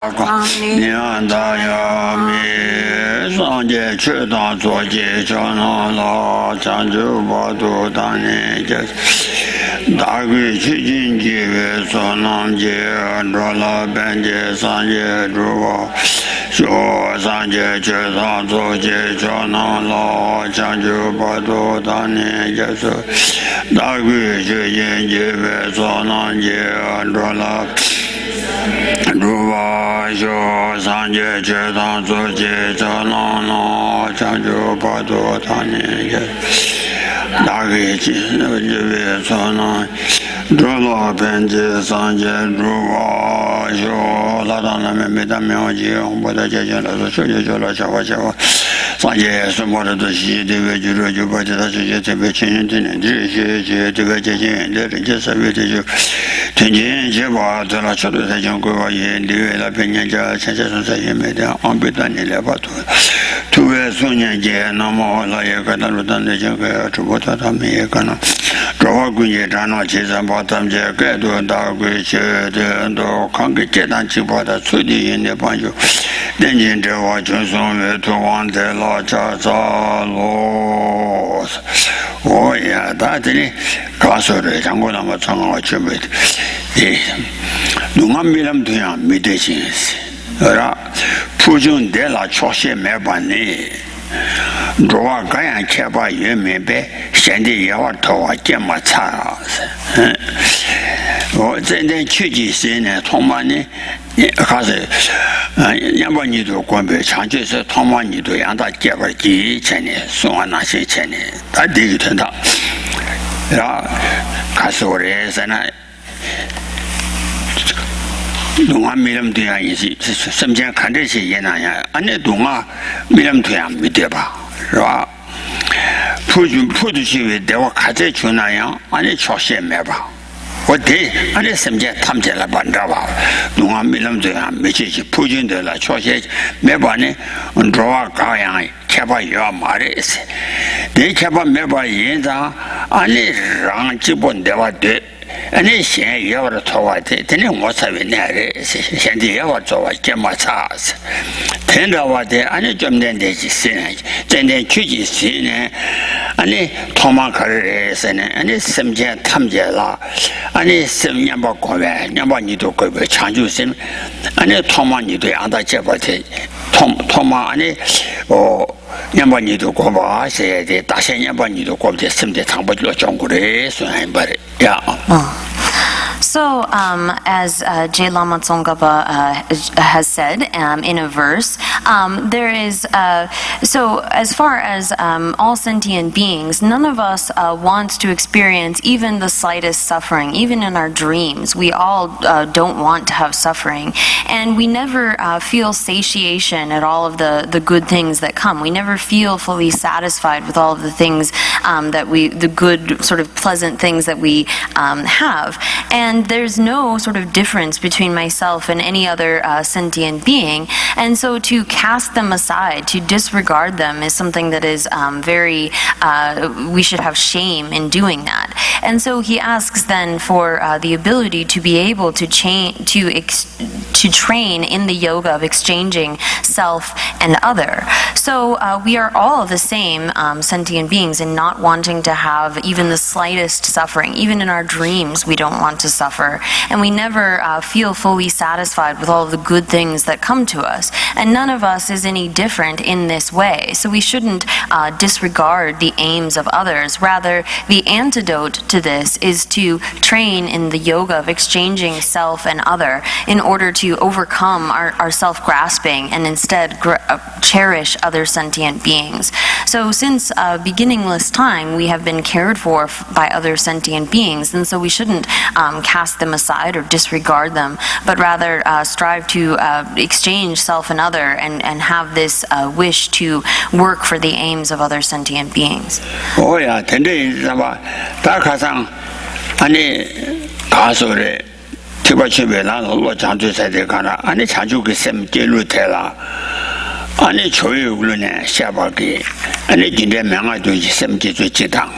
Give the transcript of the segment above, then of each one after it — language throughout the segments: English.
念大呀弥，上界去当作界叫那老将就不度当年界，大鬼去进界为所能界，着了本界上界诸我。学上界去当作界叫那老将就不度当年界是，大鬼去进界为所能界，着了。如果修三界觉当作界这能能将就不多当年也大概几位所能这老本界三界如果修拉当人们没得妙计我的解决了说学就了小话三界什么的东西对为就是就把这他这些特别亲近的人这些这个接近的人家社会的就天津结果得了车队才讲规划也六月了本年家前些生产也没的安排单的来把土为数年节那么了也可能当的这个直播他们也可能这话估计站到其实把他们这改多大规去的都看给阶段直播的处理人的帮助年轻这话就送为土王在老家找路我也在这里告诉的讲过那么长我准备的농업 미람 도야 미대신스 어라 푸준 데라 초시 매반네 로와 가야 켜봐 예매배 현대 야와 더와 깨마차 전에 취지세네 통만이 가서 양반이도 권배 장주에서 통만이도 양다 깨버지 전에 송하나시 전에 다 되게 된다 야 가서 오래서나 농아 미름 돼야 이지 섬전看这些也那样安那농아 미름 돼야 믿어 봐是吧부주시 왜 내가 가져 주나요 아니 초시에 매봐 어때 아니 섬전 탐제라 반다봐 농아 미름 돼야 미치지 부준들라 초시에 매봐네 언로와 가양 개발이야 말이지 내 개발 매봐 인자 아니 랑 기본 내가 돼 아니 신여를 토와대 되는 모습이 내래 현재 여와 좋아 개마차스 된다와대 아니 좀 된대지 쓰네 전에 규지 쓰네 아니 토마카르에서는 아니 섬제 탐제라 아니 섬냐바 고베 냐바니도 고베 창주심 아니 토마니도 안다 제바대 토마 아니 냐바니도 고바 세대 다시 냐바니도 고베 섬제 당보로 정구래 소한바래 야 So, as J. Lama Tsongkhapa has said in a verse, there is, so as far as all sentient beings, none of us wants to experience even the slightest suffering, even in our dreams. We all don't want to have suffering. And we never feel satiation at all of the good things that come. We never feel fully satisfied with all of the things the good, sort of pleasant things that we have. And there's no sort of difference between myself and any other sentient being. And so to cast them aside, to disregard them is something that is we should have shame in doing that. And so he asks then for the ability to be able to train in the yoga of exchanging self and other. So we are all the same sentient beings in not wanting to have even the slightest suffering. Even in our dreams, we don't want to suffer. And we never feel fully satisfied with all of the good things that come to us. And none of us is any different in this way. So we shouldn't disregard the aims of others. Rather, the antidote to this is to train in the yoga of exchanging self and other in order to overcome our self-grasping and instead cherish other sentient beings. So since beginningless time, we have been cared for by other sentient beings, and so we shouldn't cast them aside or disregard them, but rather strive to exchange self and other and have this wish to work for the aims of other sentient beings. Oh yeah, today 다가상 아니 가서래 티바치베나 로 장주사대 가나 아니 자주 그 셈께로 되라 아니 조유로네 샤바게 아니 진짜 명아도 셈께 주지당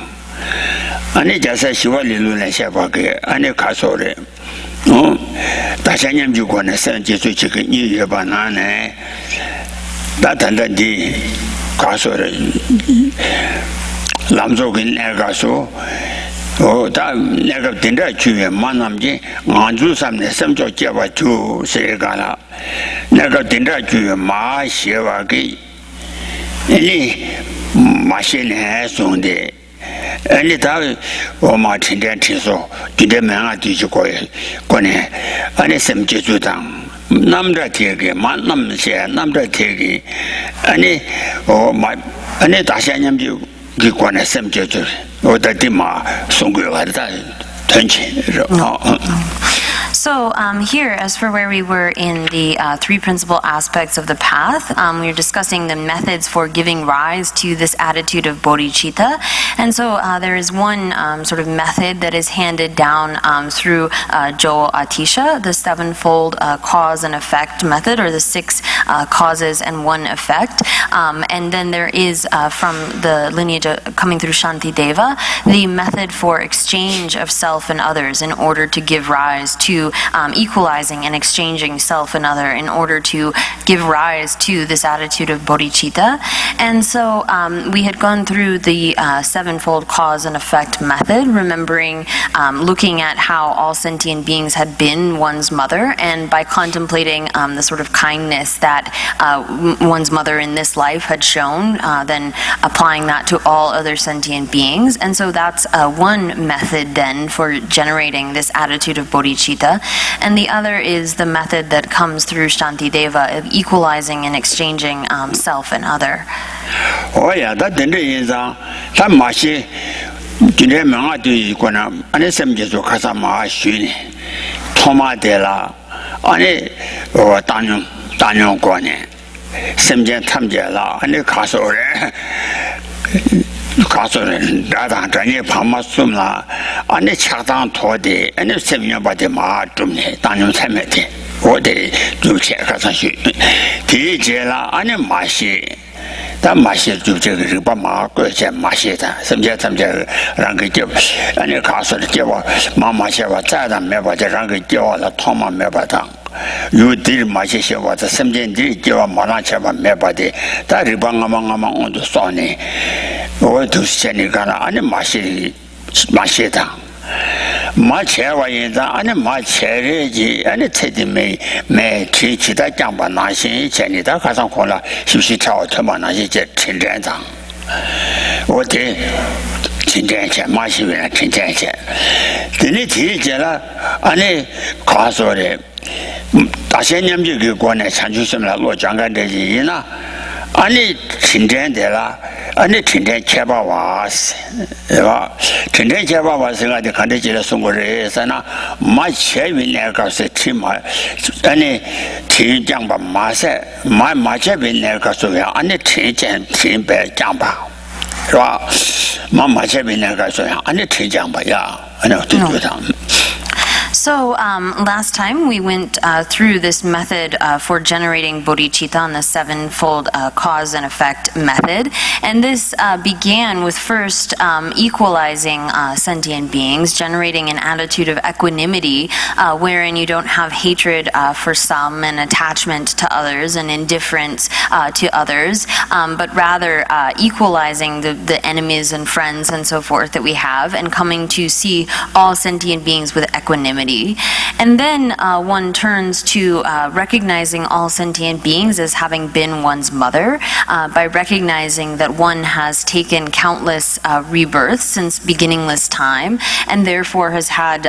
아니 자세 시월리로네 샤바게 아니 가서래 다시님 주권에 선지수 지금 이 여반안에 나단단디 가서를 남쪽인 애가서 다 내가 된다 주에 만남지 안주 삼네 섬적 제와 주 세가라 내가 된다 주에 마시와기 이 마시네 손데 아니 다 오마 진짜 티소 기대면아 뒤지고요 거네 아니 섬지주당 남자 되게 만남세 남자 되게 아니 아니 다시 냠지 기관에 섬지주 어디마 송고하다 던지 So here, as for where we were in the three principal aspects of the path, we were discussing the methods for giving rise to this attitude of bodhicitta. And so there is one sort of method that is handed down through Jo Atisha, the sevenfold cause and effect method, or the 6 causes and 1 effect. And then there is from the lineage coming through Shantideva, the method for exchange of self and others in order to give rise to equalizing and exchanging self and other in order to give rise to this attitude of bodhicitta. And so we had gone through the sevenfold cause and effect method, remembering looking at how all sentient beings had been one's mother, and by contemplating the sort of kindness that one's mother in this life had shown, then applying that to all other sentient beings. And so that's one method then for generating this attitude of bodhicitta. And the other is the method that comes through Shantideva of equalizing and exchanging self and other. Oh yeah, that didn't that mashi today manga do gonna ane semjeso kasa ma shuni thoma dela ane danyo gone semje thamje la ane kasore 가서는 나다 전에 밤마숨라 안에 차당 토대 안에 세미바데 마좀네 단용 참매대 어디 주체 가서시 디제라 안에 마시 다 마시 주제를 봐마 그제 마시다 섬제 섬제 랑게 저 안에 가서 제와 마마셔와 자다 매바데 랑게 저라 토마 매바다 유딜 마시셔와다 섬제디 저와 마나셔와 매바데 다 리방가망가망 온도 쏘네 어두시니까나 아니 마시다 마체와이다 아니 마체레지 아니 체디메 매 지치다 장바 나신 전이다 가상 콜라 십시차오 터마나시 제 진전장 어디 진전체 마시면 진전체 드니 지제라 아니 가서래 다시 냠지 그 권에 찬주심라 로장간되지나 아니 진전되라 아니 진전 제바와스 와 진전 제바와스가 돼 간대지를 송고를 해서나 마체빈내가서 치마 아니 진장바 마세 마체빈내가서야 아니 진전 진배 장바 와 마체빈내가서야 아니 진장바야 아니 어떻게 So last time we went through this method for generating bodhicitta on the sevenfold cause and effect method, and this began with first equalizing sentient beings, generating an attitude of equanimity wherein you don't have hatred for some and attachment to others and indifference to others, but rather equalizing the enemies and friends and so forth that we have, and coming to see all sentient beings with equanimity. And then one turns to recognizing all sentient beings as having been one's mother by recognizing that one has taken countless rebirths since beginningless time, and therefore has had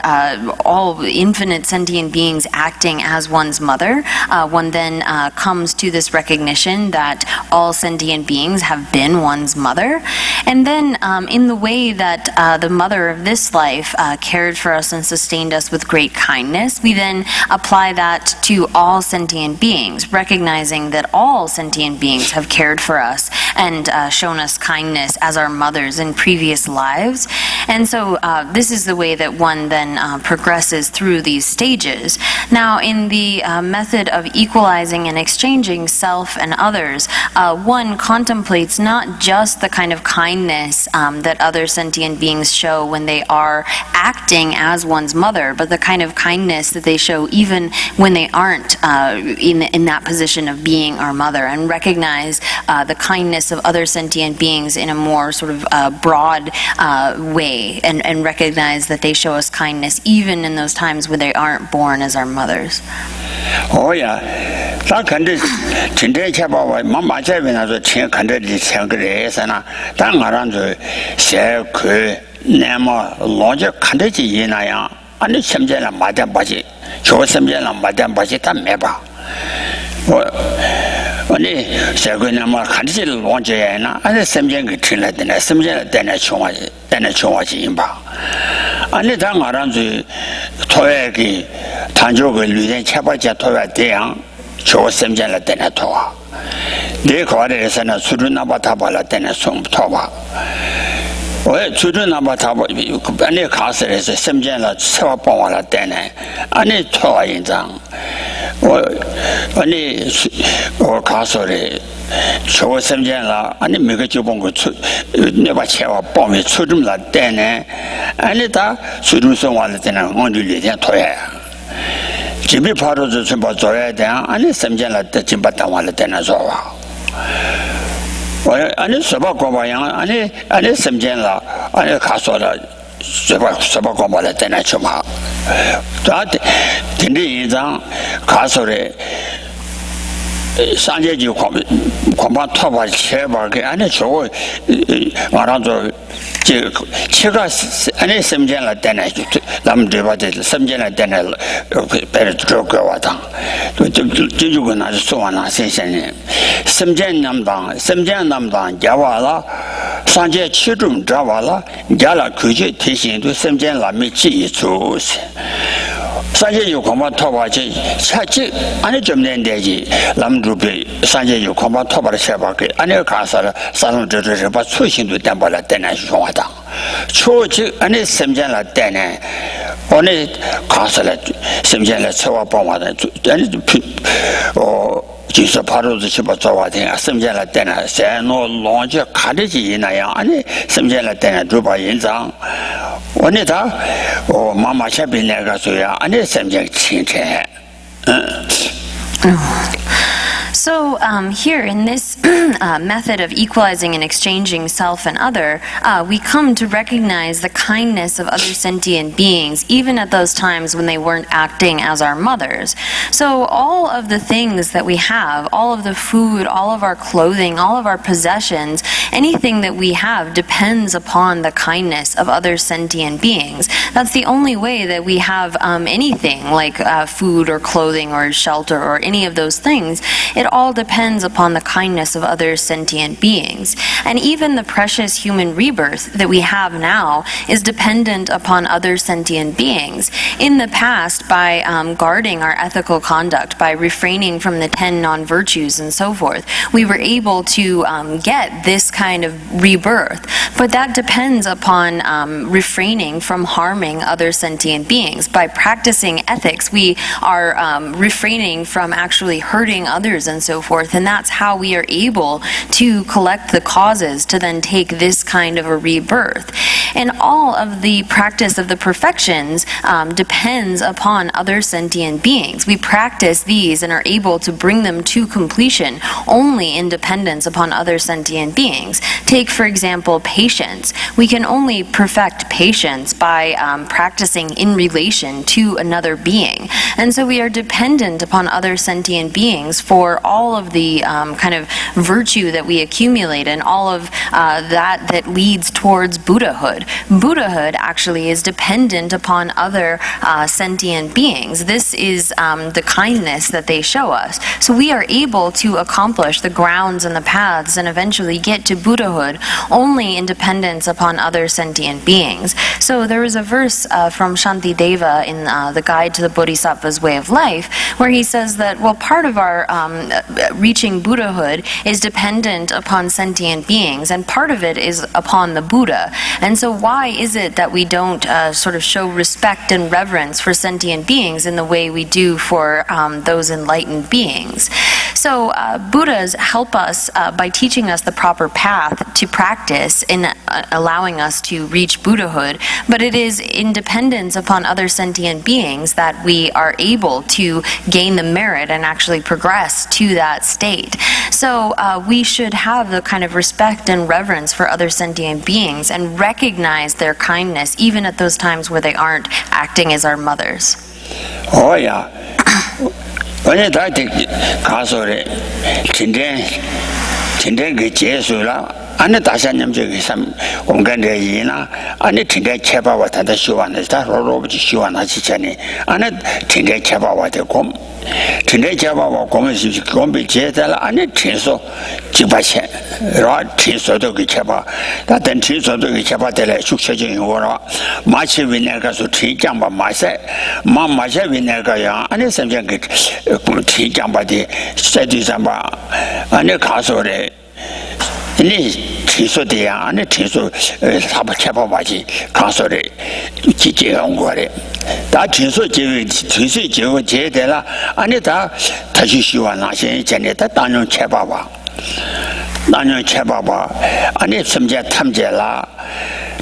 all infinite sentient beings acting as one's mother. One then comes to this recognition that all sentient beings have been one's mother. And then in the way that the mother of this life cared for us and sustained us with great kindness, we then apply that to all sentient beings, recognizing that all sentient beings have cared for us and shown us kindness as our mothers in previous lives. And so this is the way that one then progresses through these stages. Now, in the method of equalizing and exchanging self and others, one contemplates not just the kind of kindness that other sentient beings show when they are acting as one's mother, but the kind of kindness that they show even when they aren't in that position of being our mother, and recognize the kindness of other sentient beings in a more sort of broad way, and recognize that they show us kindness even in those times when they aren't born as our mothers. Oh yeah, that can do. Today, about Mama Javin as a chain country, Sangres, and then around the share Nema logic country in Aya, and the Samjana Madam Baji, show Samjana Madam Bajita Meba. Only Sagunama country launch and the Samjan Trilla, then a Samjana, then a Chowaji imba. And the tongue around the Toyaki, Tanjoga, Ludan Chabaja Toya Deang, show Samjana, then a Toa. They call it as an Surunaba then a Sum Toba. Well, Surunaba, any castle is a Samjana, Savapawala, then any Toa in Zang. Only or castle, show Samjana, and make a jobongo never check bomb with Surumla, then and it Surusawala, then only Lydia Toya. Jimmy part of the Simbazoya down, and it's Samjana, the Chimbatawa, then as well. Well, and it's Sabakova, and it's Samjana, and a castle. Sabakoma, then I chuma. That Tindi is on Castle Sanjay, you come top of chair bargain, and it's all around the Chigas, and it's some general dinner, Lam divided, some general dinner, better to go out. Do you go not so on a sensation? Some gen down, Javala, Sanjay Chidum, Javala, Jala Kuji, teaching to some general Michi choose. Sanjay, you come on top of Chachi, and a German Deji, Lamdrubi, Sanjay, you come on top of the Shabaki, and your castle, Salon de but switching to Temple at Dena Shwata. Church and it's Semjana Dena, only castle at Semjana Sawapoma, or Jesus part of the Shibazawa, Semjana Dena, say no longer cottage in Ayani, Semjana Dena Druba in Zang. Onita or Mama Shabin Nagasoya, and it's subject change. So here in this method of equalizing and exchanging self and other, we come to recognize the kindness of other sentient beings, even at those times when they weren't acting as our mothers. So all of the things that we have, all of the food, all of our clothing, all of our possessions, anything that we have depends upon the kindness of other sentient beings. That's the only way that we have anything like food or clothing or shelter or any of those things. It all depends upon the kindness of other sentient beings. And even the precious human rebirth that we have now is dependent upon other sentient beings. In the past, by guarding our ethical conduct, by refraining from the 10 non-virtues and so forth, we were able to get this kind of rebirth. But that depends upon refraining from harming other sentient beings. By practicing ethics, we are refraining from actually hurting others and so forth, and that's how we are able to collect the causes to then take this kind of a rebirth. And all of the practice of the perfections depends upon other sentient beings. We practice these and are able to bring them to completion only in dependence upon other sentient beings. Take, for example, patience. We can only perfect patience by practicing in relation to another being. And so we are dependent upon other sentient beings for all of the kind of virtue that we accumulate and all of that leads towards Buddhahood. Buddhahood actually is dependent upon other sentient beings. This is the kindness that they show us. So we are able to accomplish the grounds and the paths and eventually get to Buddhahood Buddhahood only in dependence upon other sentient beings. So there is a verse from Shantideva in the Guide to the Bodhisattva's Way of Life where he says that, well, part of our reaching Buddhahood is dependent upon sentient beings, and part of it is upon the Buddha. And so why is it that we don't sort of show respect and reverence for sentient beings in the way we do for those enlightened beings? So Buddhas help us by teaching us the proper path to practice in allowing us to reach Buddhahood, but it is in dependence upon other sentient beings that we are able to gain the merit and actually progress to that state. So we should have the kind of respect and reverence for other sentient beings and recognize their kindness even at those times where they aren't acting as our mothers. Oh yeah. When that 가서래 진짜 그 제수라 안에 다시님 저기 삼 공간대이나 안에 진짜 제바와 다다 시원하다 로로부지 시원하지 전에 안에 진짜 제바와 되고 진짜 제바와 공시 공비 제달 안에 최소 집바체 라 최소도 그 제바 다른 최소도 그 제바들 숙세적인 거라 마치 위내가서 최장바 마세 마마세 위내가야 안에 선장 그 최장바디 세디장바 안에 가서래 이 취소돼야 안에 취소 사바체바바지 가서래 지제한 거래 다 취소 제고 제대라 안에 다 다시 시원하신 전에 다 단용 체바바 단용 체바바 안에 섬제 탐제라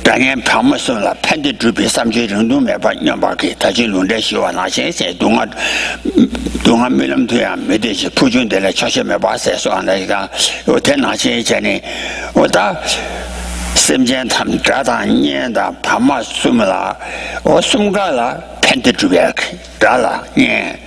당연 평무선라 팬디 주비 삼제 정도 매바 냠바게 다시 논대 시원하신 세 동안 밀음돼야 매대시 부준될 차시 매바세서 안다가 어때나시 전에 오다 심전 탐자다 년다 밤마 숨라 숨가라 팬디 주비야 달라 예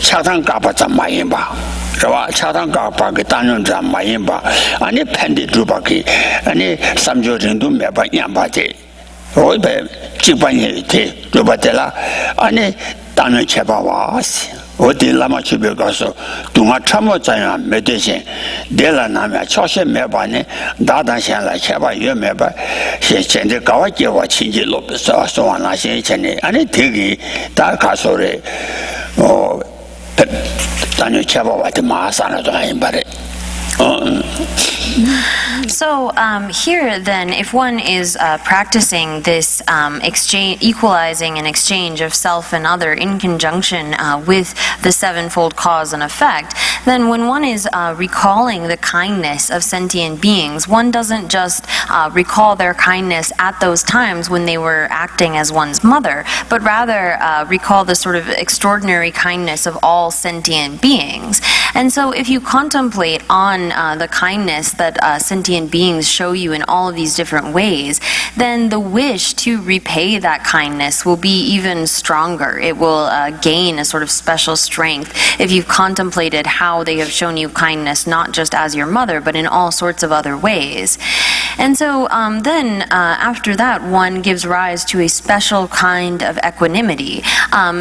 차상 가봐 좀 많이 봐 저와 차상 가봐 그 단연 좀 많이 봐 아니 팬디 주바기 아니 삼조 정도 매바 냠바데 어베 집안에 돼 줘봐들라 아니 단연 제바와시 어디 라마 집에 가서 동아 참모자야 메대신 내가 남아 초세 매반에 다단생라 제바 여 매바现在 가와지와 친지로 소소하나 신전에 아니 되게 다 가서래 단연 제바와도 마사나도 아닌 바래 So here then, if one is practicing this exchange, equalizing and exchange of self and other in conjunction with the sevenfold cause and effect, then when one is recalling the kindness of sentient beings, one doesn't just recall their kindness at those times when they were acting as one's mother, but rather recall the sort of extraordinary kindness of all sentient beings. And so if you contemplate on the kindness that sentient beings show you in all of these different ways, then the wish to repay that kindness will be even stronger. It will gain a sort of special strength if you've contemplated how they have shown you kindness, not just as your mother, but in all sorts of other ways. And so then after that, one gives rise to a special kind of equanimity.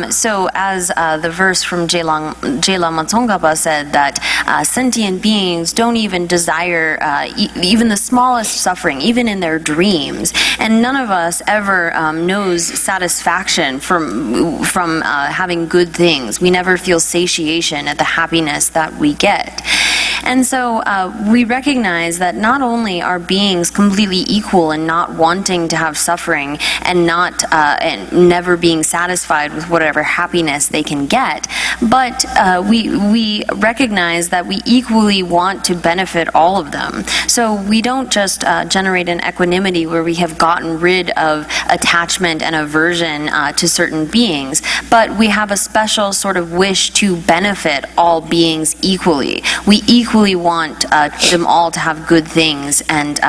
So as the verse from Jela Matsongkhapa said, that sentient beings don't even desire even the smallest suffering, even in their dreams. And none of us ever knows satisfaction from having good things. We never feel satiation at the happiness that we get. And so we recognize that not only are beings completely equal in not wanting to have suffering and not and never being satisfied with whatever happiness they can get, but we recognize that we equally want to benefit all of them. So we don't just generate an equanimity where we have gotten rid of attachment and aversion to certain beings, but we have a special sort of wish to benefit all beings equally. We equally want them all to have good things and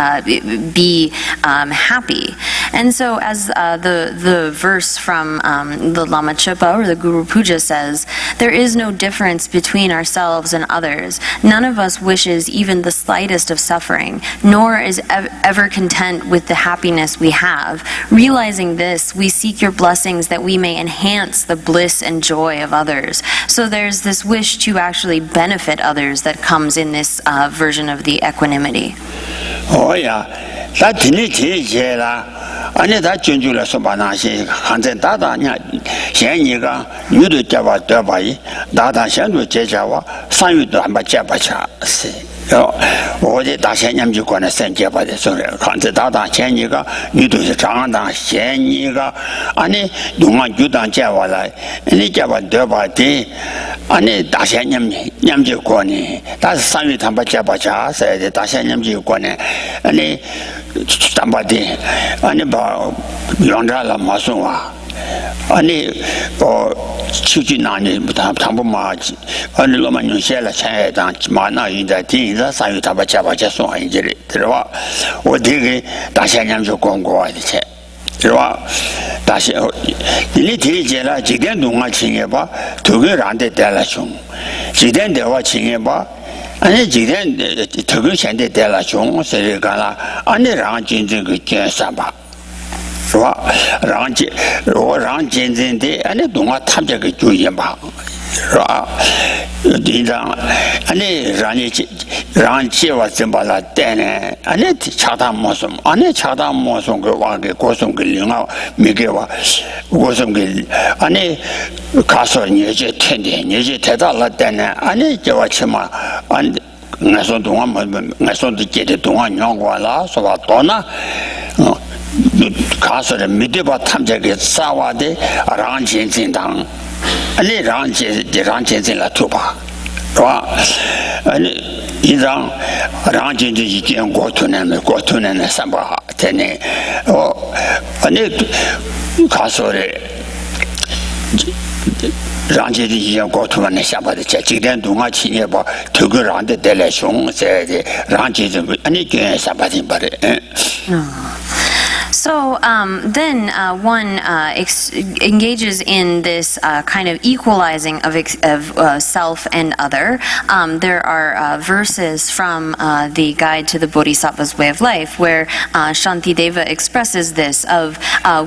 be happy. And so as the verse from the Lama Chöpa or the Guru Puja says, there is no difference between ourselves and others. None of us wishes even the slightest of suffering, nor is ever content with the happiness we have. Realizing this, we seek your blessings that we may enhance the bliss and joy of others. So there's this wish to actually benefit others that comes comes in this version of the equanimity. Oh yeah, that 아니 다 전주를 소바나시 한전 다다냐 현이가 유도 잡아 되바이 다다 현도 제자와 상유도 한번 잡아차세 어제 다시냠주권의 선제받을 소리 한전 다다 현이가 유도에서 장한다 현이가 아니 동안 유단 잡아라 아니 잡아 되바디 아니 다시냠주권이 다시 상유도 한번 잡아차세 다시냠주권에 아니 담바디 아니 뭐 영자라 마송아 아니 치지나니 담보마지 아니 로만요 셀라 차에다 마나 인자 딘자 사유 타바차바차 소인지리 들어와 어디게 다시 냠조 공고하지 들어와 다시 이리 뒤제라 지된 동안 칭해봐 두개란데 달라숑 지된 대화 칭해봐 아니 지된 특별 현대 대라종 세리가라 아니 랑진진 그 견사바 와 랑지 랑진진데 아니 동아 탐자 그 주의봐 라 디랑 아니 랑지와 점발라 때네 아니 차다 모습 아니 차다 모습 그 와게 고성 그 링아 미게와 고성 그 아니 가서 예제 텐데 예제 대달라 때네 아니 저와 치마 아니 나서 동안 나서 듣게 동안 영과라 소바 도나 가서 미대바 탐자게 싸와데 랑진진당 아니 랑진진라 투바 와 아니 이랑 랑진진 이견 고투는 삼바 되네 아니 가서래 랑제지 이양 고투만에 샤바데 지된 동아 치예바 특별한데 델레숑 세데 랑제지 아니 게 샤바디 바레 So then one engages in this kind of equalizing of self and other. There are verses from the Guide to the Bodhisattva's Way of Life where Shantideva expresses this of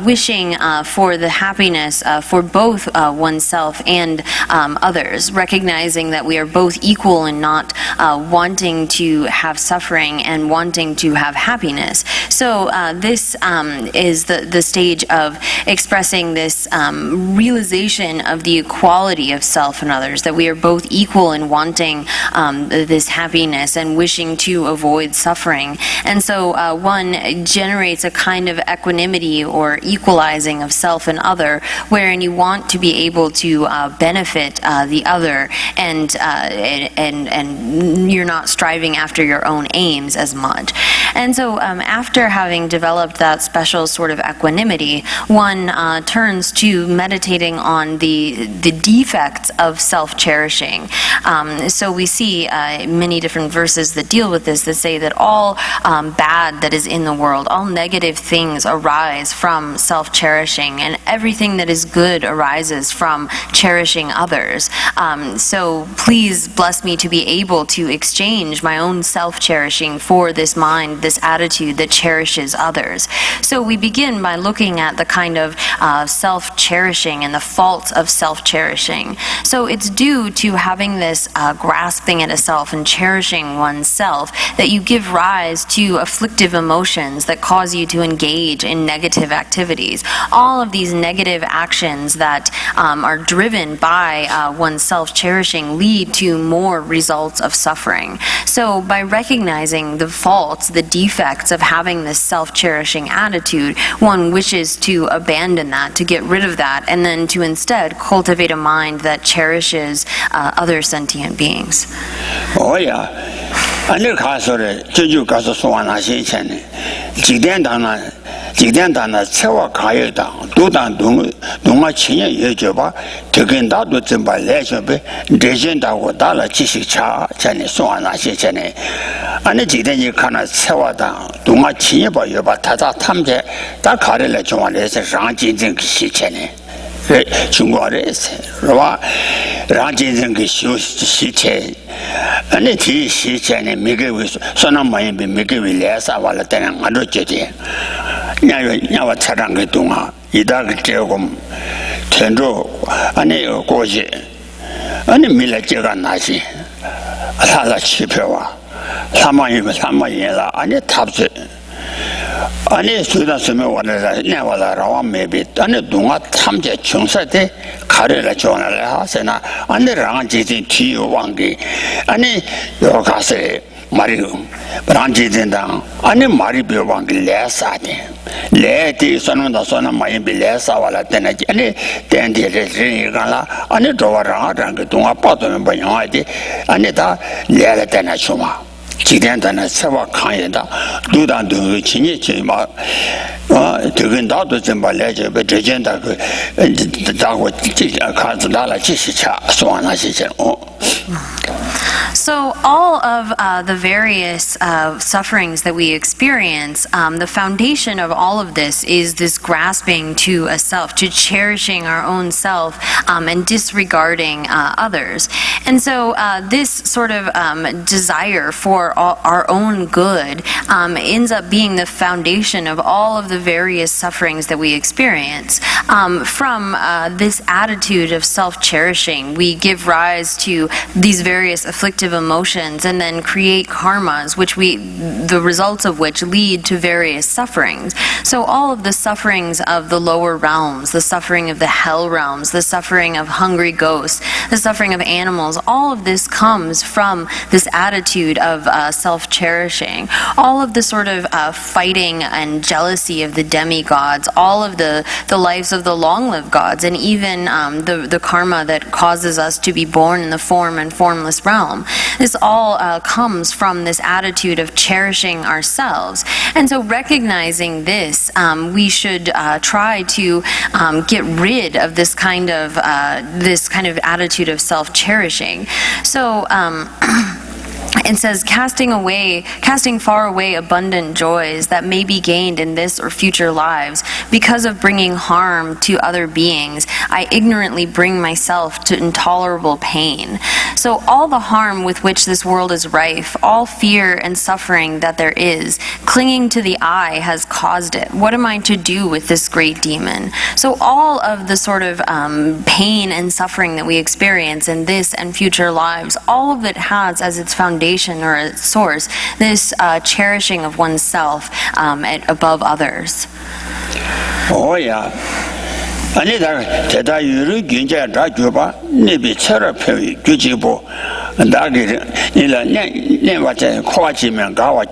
wishing for the happiness for both oneself and others, recognizing that we are both equal in not wanting to have suffering and wanting to have happiness. So this is the stage of expressing this realization of the equality of self and others, that we are both equal in wanting this happiness and wishing to avoid suffering. And so one generates a kind of equanimity or equalizing of self and other, wherein you want to be able to benefit the other, and you're not striving after your own aims as much. And so after having developed that special sort of equanimity, one turns to meditating on the defects of self-cherishing. So we see many different verses that deal with this, that say that all bad that is in the world, all negative things arise from self-cherishing, and everything that is good arises from cherishing others. So please bless me to be able to exchange my own self-cherishing for this mind, this attitude that cherishes others. So we begin by looking at the kind of self-cherishing and the faults of self-cherishing. So it's due to having this grasping at a self and cherishing oneself that you give rise to afflictive emotions that cause you to engage in negative activities. All of these negative actions that are driven by one's self-cherishing lead to more results of suffering. So by recognizing the faults, the defects of having this self-cherishing attitude, one wishes to abandon that, to get rid of that, and then to instead cultivate a mind that cherishes other sentient beings. Oh yeah. 아니 가서래 저주 가서 소환하신 전에 직된다나 세와 가요다 도단 동아 친여 여줘봐 되긴다도 좀 발래셔베 대전다고 달라 지식차 전에 소환하신 전에 아니 직된이 가나 세와다 동아 친여 봐 여봐 다다 탐제 다 가래래 좋아해서 랑진진 시체네 중국어에서 로와 랑진진 그 시체 아니 티 시체네 미개위 소나마에 미개위 레사발라 때는 안 좋지 냐와 차랑 그 동아 이다가 조금 텐조 아니 고지 아니 밀레제가 나시 살아 치표와 사마이면 사마이라 아니 탑스 아니 수다스면 원래라 내와라와 메비 아니 동아 탐제 청사대 가래라 전화를 하세나 안내랑 지진 뒤요 왕기 아니 요가세 말이 브란지된다 아니 말이 배왕기 레사데 레티 선은다 선은 많이 빌레사와라 되나지 아니 댄디레지가라 아니 도와라랑 그 동아 빠도면 뭐냐지 아니 다 레라 되나 주마 지된다나 세와 칸이다 두단도 친이치마 저건 나도 좀 발레제 베제젠다 그 다고 가즈다라 지시차 소환하시죠 So all of the various sufferings that we experience, the foundation of all of this is this grasping to a self, to cherishing our own self and disregarding others. And so this sort of desire for our own good ends up being the foundation of all of the various sufferings that we experience. From this attitude of self-cherishing, we give rise to these various afflictive emotions and then create karmas, the results of which lead to various sufferings. So all of the sufferings of the lower realms, the suffering of the hell realms, the suffering of hungry ghosts, the suffering of animals, all of this comes from this attitude of self-cherishing. All of the sort of fighting and jealousy of the demigods, all of the lives of the long-lived gods, and even the karma that causes us to be born in the form and formless realm. This all comes from this attitude of cherishing ourselves. And so recognizing this, we should try to get rid of this kind of attitude of self-cherishing. So it says, casting far away abundant joys that may be gained in this or future lives, because of bringing harm to other beings, I ignorantly bring myself to intolerable pain. So all the harm with which this world is rife, all fear and suffering that there is, clinging to the I has caused it. What am I to do with this great demon? So all of the sort of pain and suffering that we experience in this and future lives, all of it has as its foundation or its source this cherishing of oneself above others. Oh yeah. 아니 다 대다 유를 굉장히 다 줘봐 네비 처럼 표이 규지보 나게 이라 네 와제 코아지면 가와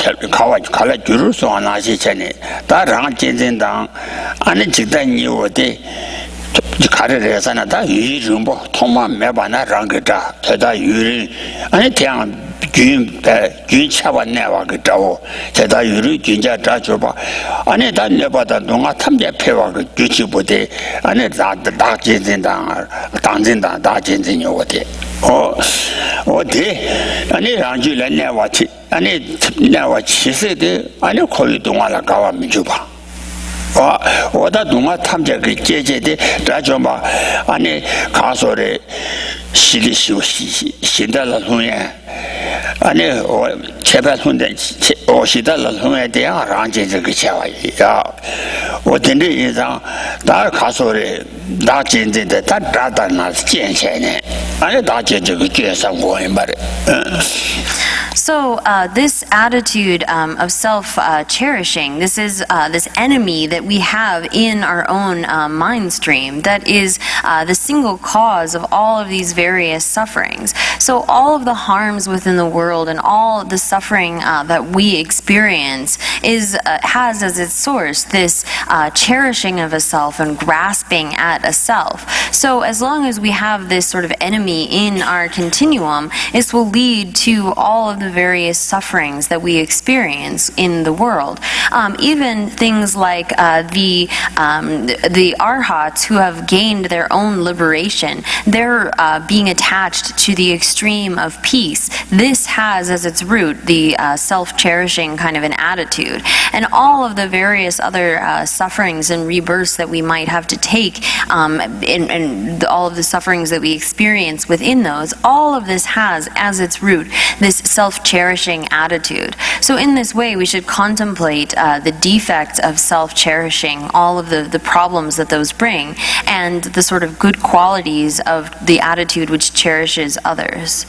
갈라 줄을 소환하시 전에 다랑 진진당 아니 직단 이오데 가르래서나 다 유름보 통만 매바나 랑게다 대다 유를 아니 태양 균 차반내와 그다고 대다 유를 진짜 다 줘봐 아니 다 내봐다 농아 탐제 폐와 그 규치보대 아니 다 진진당 당진당 다 진진이 오대 어디 아니 랑주래 내와치 아니 내와 치세대 아니 거기 동안에 가면 줘봐 오다 동아 탐제 그 제제대 라좀봐 아니 가소래 시리시오 신달라 손에 아니 제발 손대 오시달라 손에 대한 랑제제 그 차와야 어떤데 이상 다 가소래 나 진진데 다 다다나见钱네 아니 다 제제 그 계산 거에 말해 So this attitude of self-cherishing, this is this enemy that we have in our own mind stream that is the single cause of all of these various sufferings. So all of the harms within the world and all the suffering that we experience has as its source this cherishing of a self and grasping at a self. So as long as we have this sort of enemy in our continuum, this will lead to all of the various sufferings that we experience in the world. Even things like the arhats who have gained their own liberation, they're being attached to the extreme of peace. This has as its root the self-cherishing kind of an attitude. And all of the various other sufferings and rebirths that we might have to take, and all of the sufferings that we experience within those, all of this has as its root this self-cherishing attitude. So in this way, we should contemplate the defects of self-cherishing, all of the problems that those bring, and the sort of good qualities of the attitude which cherishes others.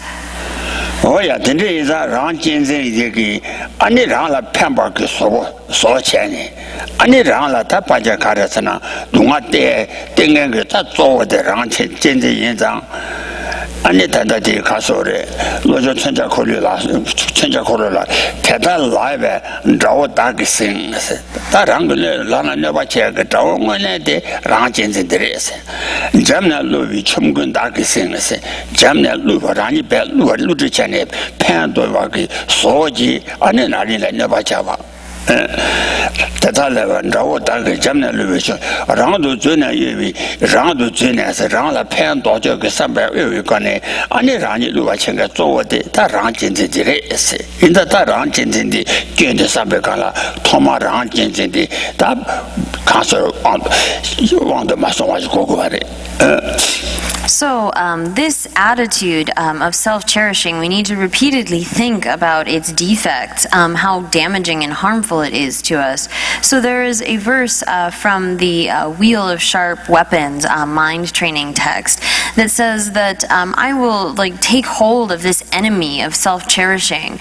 오야 된데자 랑진진 이게 아니 랑라 펜바크 소체니 아니 랑라 다 빠져 가려서나 동아때 땡긴 거다 쪼어데 랑진 진진 인장 아니 단다디 가소래 로저 천자 콜리라 대단 라이베 자오 다기싱 다랑 걸 라나 바체가 자오 뭐네데 랑진진들에서 잠나 로비 첨근 다기싱에서 잠나 로바라니 배 로르 전에 팬도 와기 소지 아니 나리라 내바자바 대달레반 자오 다기 잠나 로비서 랑도 전에 예비 랑도 전에서 랑라 팬도 저기 삼百여기 거네 아니 라니 로바체가 쪼어데 다 랑진진들에서 인다 다 랑진진디 견데 삼백 가라 토마 랑진진디 다 가서 왕도 마송하고 고고하래 So, this attitude of self-cherishing, we need to repeatedly think about its defects, how damaging and harmful it is to us. So there is a verse from the Wheel of Sharp Weapons mind training text that says that I will take hold of this enemy of self-cherishing,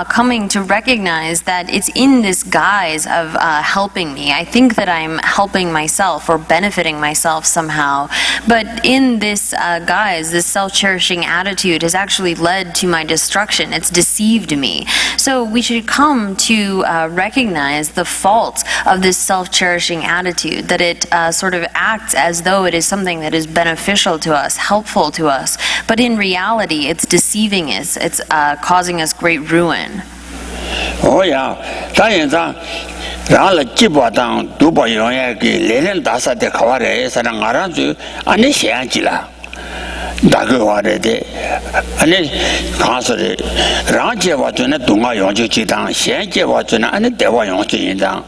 coming to recognize that it's in this guise of helping me. I think that I'm helping myself or benefiting myself somehow, but in this guise, this self-cherishing attitude has actually led to my destruction. It's deceived me. So we should come to recognize the fault of this self-cherishing attitude, that it sort of acts as though it is something that is beneficial to us, helpful to us, but in reality it's deceiving us, it's causing us great ruin. Oh yeah, rāla jīpa tāng dūpa yōngyā kī lēlēn dāsā te kawā rē sā rā ngā rā dzū āni xiān jī lā dā kī wā rē te āni kāng sā rē rāng jē wā dzū na dūngā yōng chū jī tāng xiān jē wā dzū na āni dē wā yōng chū yīn tāng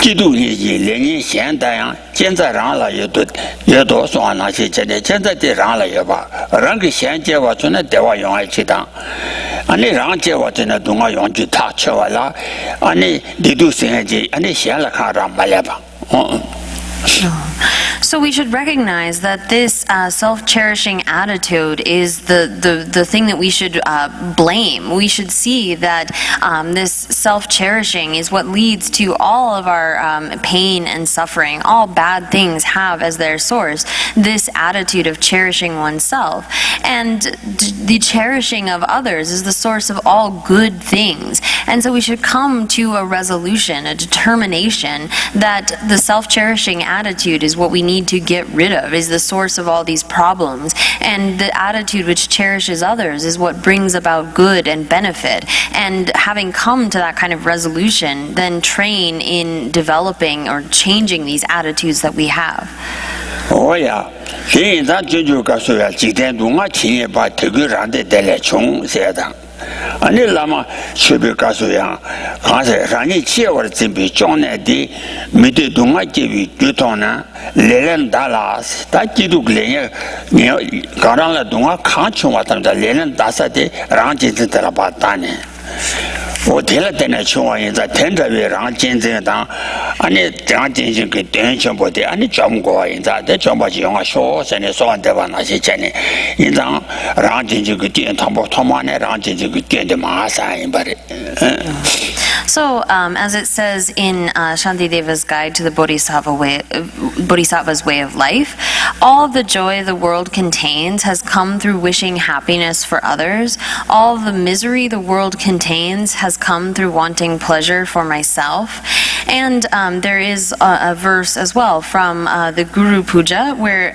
jī dū yī jī lēn yī xiān dā yāng jian zā rāng lā yō tō sō ā nā xī chē ne jian zā tē rāng lā yō bā rāng kī xiān jē wā dzū na dē wā yōng chī tāng 아니 랑제와드나 동아 용주 다 쳐와라 아니 리두생지 아니 시알라 카라 말야바 So we should recognize that this self-cherishing attitude is the thing that we should blame. We should see that this self-cherishing is what leads to all of our pain and suffering. All bad things have as their source this attitude of cherishing oneself. And the cherishing of others is the source of all good things. And so we should come to a resolution, a determination that the self-cherishing attitude is what we need to get rid of, is the source of all these problems, and the attitude which cherishes others is what brings about good and benefit. And having come to that kind of resolution, then train in developing or changing these attitudes that we have. Oh yeah, 인자 주주 가서야 지대 동아 친에 봐 되게 안돼 될래 총 세다. 아니 라마 쉐베 가서야 가서 라니 치어월 준비 종내디 미드 동아 제비 주토나 레렌 달라스 다 기도 글레 니 가랑라 동아 칸총 왔다 레렌 다사데 랑진들 봤다네. 호텔에 때는 총원에서 텐더에 랑진진당 아니 랑진진 그 대전보대 아니 점고인자 대 점보지 영화 쇼선에 소한테 봐나시 전에 인장 랑진진 그店 탐보 토만에 랑진진 그店的 마사인 바리. So, as it says in Shantideva's Guide to the Bodhisattva's Way of Life, all the joy the world contains has come through wishing happiness for others. All the misery the world contains has come through wanting pleasure for myself. And there is a verse as well from the Guru Puja where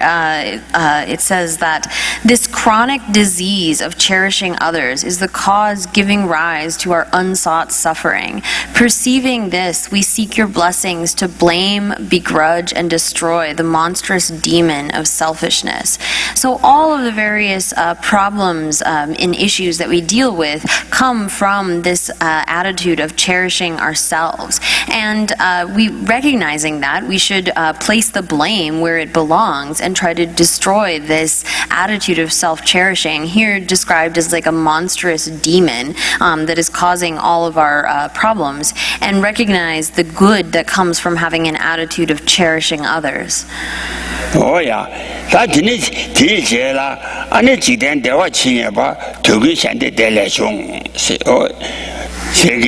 it says that this chronic disease of cherishing others is the cause giving rise to our unsought suffering. Perceiving this, we seek your blessings to blame, begrudge, and destroy the monstrous demon of selfishness. So all of the various problems and issues that we deal with come from this attitude of cherishing ourselves. And we recognizing that, we should place the blame where it belongs and try to destroy this attitude of self-cherishing, here described as like a monstrous demon that is causing all of our problems, and recognize the good that comes from having an attitude of cherishing others. 哦呀，他今天提起了，俺那几天电话企业吧，头个现在带来穷是哦。现在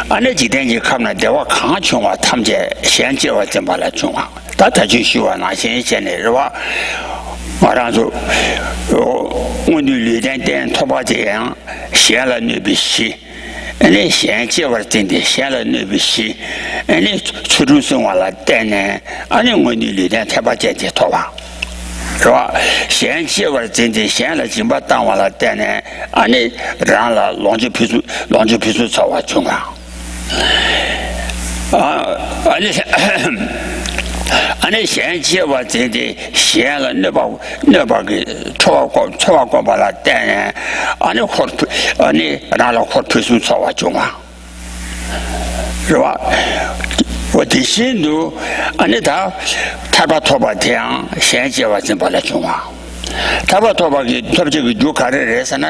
俺那几天就看了电话看穷啊，他们家现在我怎么来穷啊？他就喜欢拿现在是吧？马上说，我的旅店拖把这样，写了那笔戏。那现在我真的写了那笔戏，那初中生活了带呢，俺那我的旅店拖把这拖把。是吧？现在我真的现在就把当完了带呢，俺那让了龙井皮书找我穷啊！俺那现在我真的写了那把给戳光把它带呢，俺那让了皮书找我穷啊！是吧？我的心都，俺那他把拖把天，现在我真把它穷啊！他把拖把给拖这个就看着人生呢，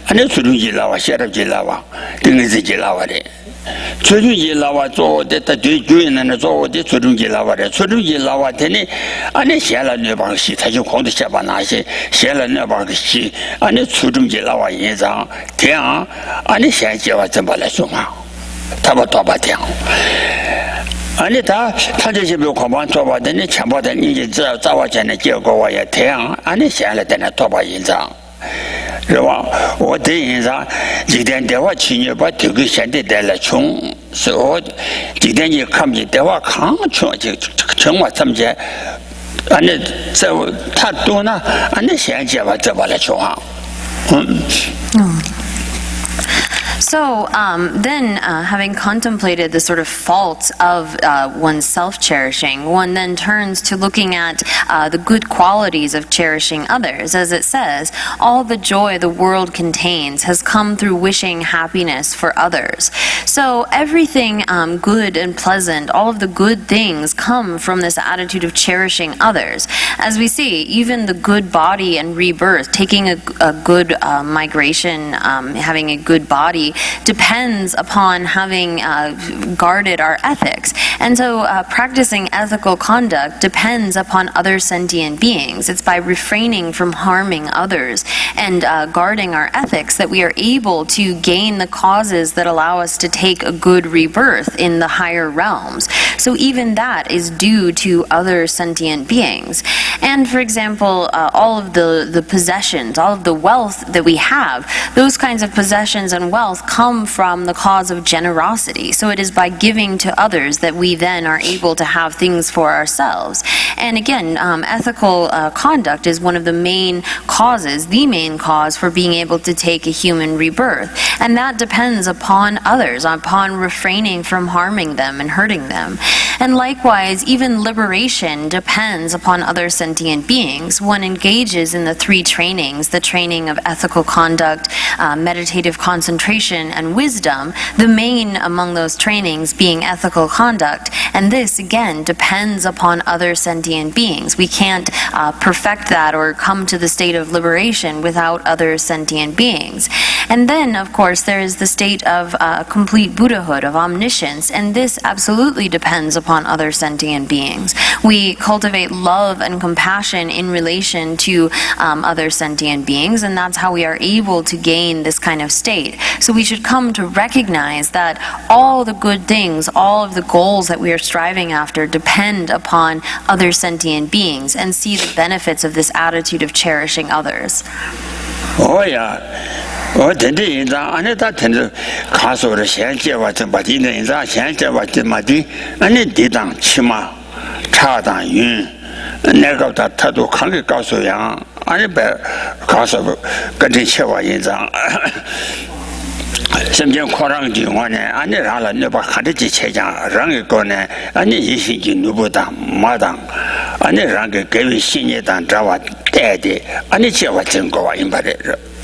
俺那初中级了哇，写着级了哇，定个自己了哇的。初中级了哇，做的他对主任那做我的初中级了哇的，初中级了哇，他呢，俺那写了那帮戏，他就光的写把那些写了那帮个戏，俺那初中级了哇印象天啊，俺那现在我真把它穷啊！他把拖把天。俺那他这些没有空帮做吧，那钱包的你就知道找我钱的结果我也这样，俺那现在在那做吧印章，是吧？我的印章今天电话去年把这个现在带来穷，是我今天你看不见电话看穷就穷我怎么讲？俺那这他多呢，俺那现在吧这把来穷啊，So then, having contemplated the sort of fault of one's self-cherishing, one then turns to looking at the good qualities of cherishing others. As it says, all the joy the world contains has come through wishing happiness for others. So everything good and pleasant, all of the good things come from this attitude of cherishing others. As we see, even the good body and rebirth, taking a good migration, having a good body, depends upon having guarded our ethics. And so practicing ethical conduct depends upon other sentient beings. It's by refraining from harming others and guarding our ethics that we are able to gain the causes that allow us to take a good rebirth in the higher realms. So even that is due to other sentient beings. And for example, all of the possessions, all of the wealth that we have, those kinds of possessions and wealth come from the cause of generosity. So it is by giving to others that we then are able to have things for ourselves. And again, ethical conduct is one of the main causes, the main cause for being able to take a human rebirth. And that depends upon others, upon refraining from harming them and hurting them. And likewise, even liberation depends upon other sentient beings. One engages in the three trainings, the training of ethical conduct, meditative concentration, and wisdom, the main among those trainings being ethical conduct. And this, again, depends upon other sentient beings. We can't perfect that or come to the state of liberation without other sentient beings. And then, of course, there is the state of complete Buddhahood, of omniscience, and this absolutely depends upon other sentient beings. We cultivate love and compassion in relation to other sentient beings, and that's how we are able to gain this kind of state. So we should come to recognize that all the good things, all of the goals that we are striving after depend upon other sentient beings and see the benefits of this attitude of cherishing others. Oh yeah. 我真的印象，俺那他真的看说的现在我怎么的印象，现在我怎么的，俺那地当骑马，茶当云，那个他都看给告诉样，俺那边告诉跟这切我印象。什么叫扩张的话呢？俺那啥了，那把看这几千家让一个呢，俺那一心就努不当马当，俺那让给各位新年当这我带的，俺那切我真高啊，应该的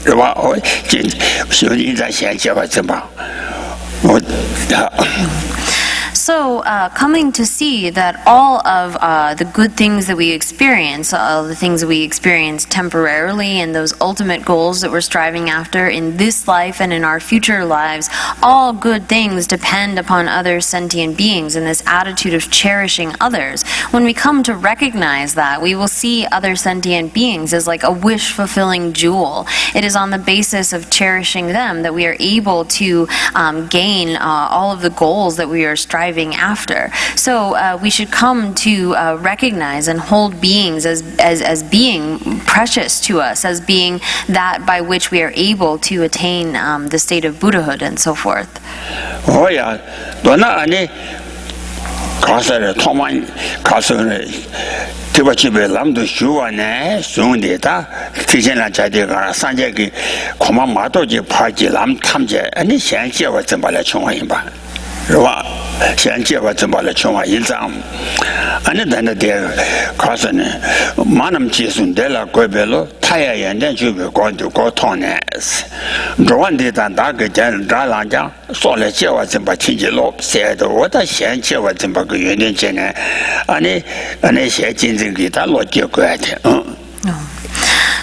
是吧？我今兄弟在现切我真棒，我。So, coming to see that all of the good things that we experience, all the things that we experience temporarily, and those ultimate goals that we're striving after in this life and in our future lives, all good things depend upon other sentient beings and this attitude of cherishing others. When we come to recognize that, we will see other sentient beings as like a wish-fulfilling jewel. It is on the basis of cherishing them that we are able to gain all of the goals that we are striving after. So we should come to recognize and hold beings as being precious to us, as being that by which we are able to attain the state of Buddhahood and so forth. Oh yeah, 가서를 통만 가서를 티바치베 람도 슈와네 송데다 티젠라 자데가 산제기 고만 마도지 파지 람 탐제 아니 현지와怎么来 총화인바 是吧 现在我怎么来穷啊一张 아니 단데 가서呢 만남 지순데라 고벨로 타야 연대 주베 고도 고통네 저한테다 나게 전 라랑장 소래 제와 좀 받치지로 세도我的现在我怎么个原因呢 아니现金给他落结果的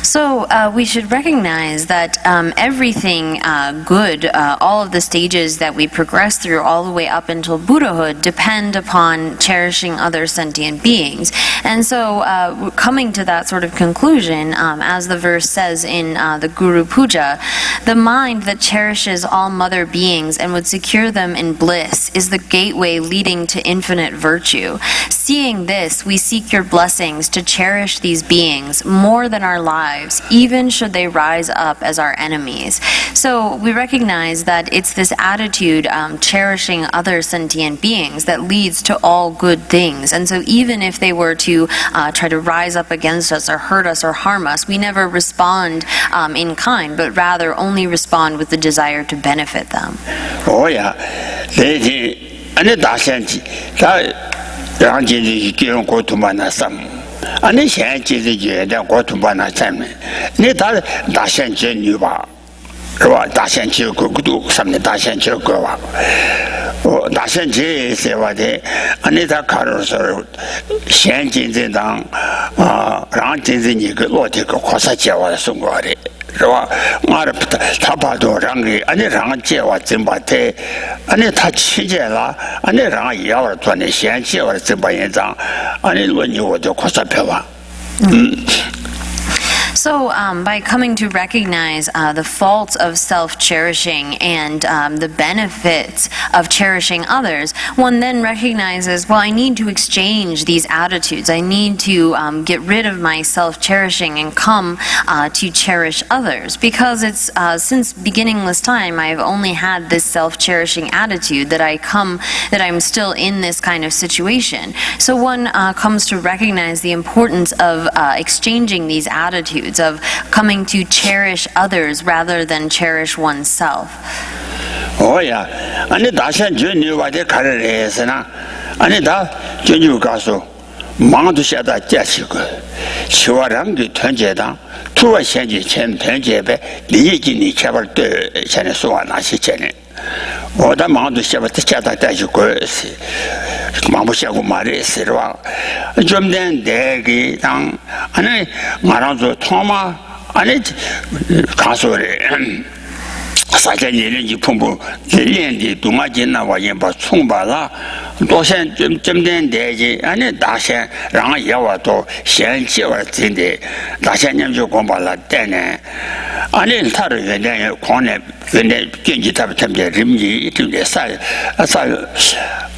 So we should recognize that everything good, all of the stages that we progress through all the way up until Buddhahood depend upon cherishing other sentient beings. And so coming to that sort of conclusion, as the verse says in the Guru Puja, the mind that cherishes all mother beings and would secure them in bliss is the gateway leading to infinite virtue. Seeing this, we seek your blessings to cherish these beings more than our lives, even should they rise up as our enemies. So we recognize that it's this attitude, cherishing other sentient beings, that leads to all good things. And so even if they were to try to rise up against us or hurt us or harm us, we never respond in kind, but rather only respond with the desire to benefit them. Oh yeah, 아니 다sen지 다 양진이 기런 고통만 났음 아니 현지의 제대 고통만 났음 네다 다sen지 뉴바 是吧大仙去过都什么大仙去过吧大仙去是吧的你他看着说现今这当让真正一个落地个扩散结果送过的是吧我的他把多让给让结果真把的他期间了让也要做的先结果真把人张论你我就扩散票吧So, by coming to recognize the faults of self-cherishing and the benefits of cherishing others, one then recognizes, well, I need to exchange these attitudes. I need to get rid of my self-cherishing and come to cherish others. Because it's since beginningless time, I've only had this self-cherishing attitude that I'm still in this kind of situation. So one comes to recognize the importance of exchanging these attitudes, of coming to cherish others rather than cherish oneself. Oh yeah, 아니 다시 전유 와대 가를 해서나 아니 다 전유 가서 망도 샤다 자시고 치와랑 그团结당 투와 현지 전团结배 리지니 개발도 전에 소화 나시 전에 오다 망도 샤바트 자다 자시고 망부 샤고 말했어 봐. 좀된 대기 당 아니 말아서 토마 아니 가서래 사실 일이 풍부 일년이 동아진나 와인바 총바라 도선 좀된 대지 아니 다시 랑 야와도 현지와 진데 다시님 좀 공부라 때네 아니 타르原来 권에 근데 경기 답답게 림지 이틀에 살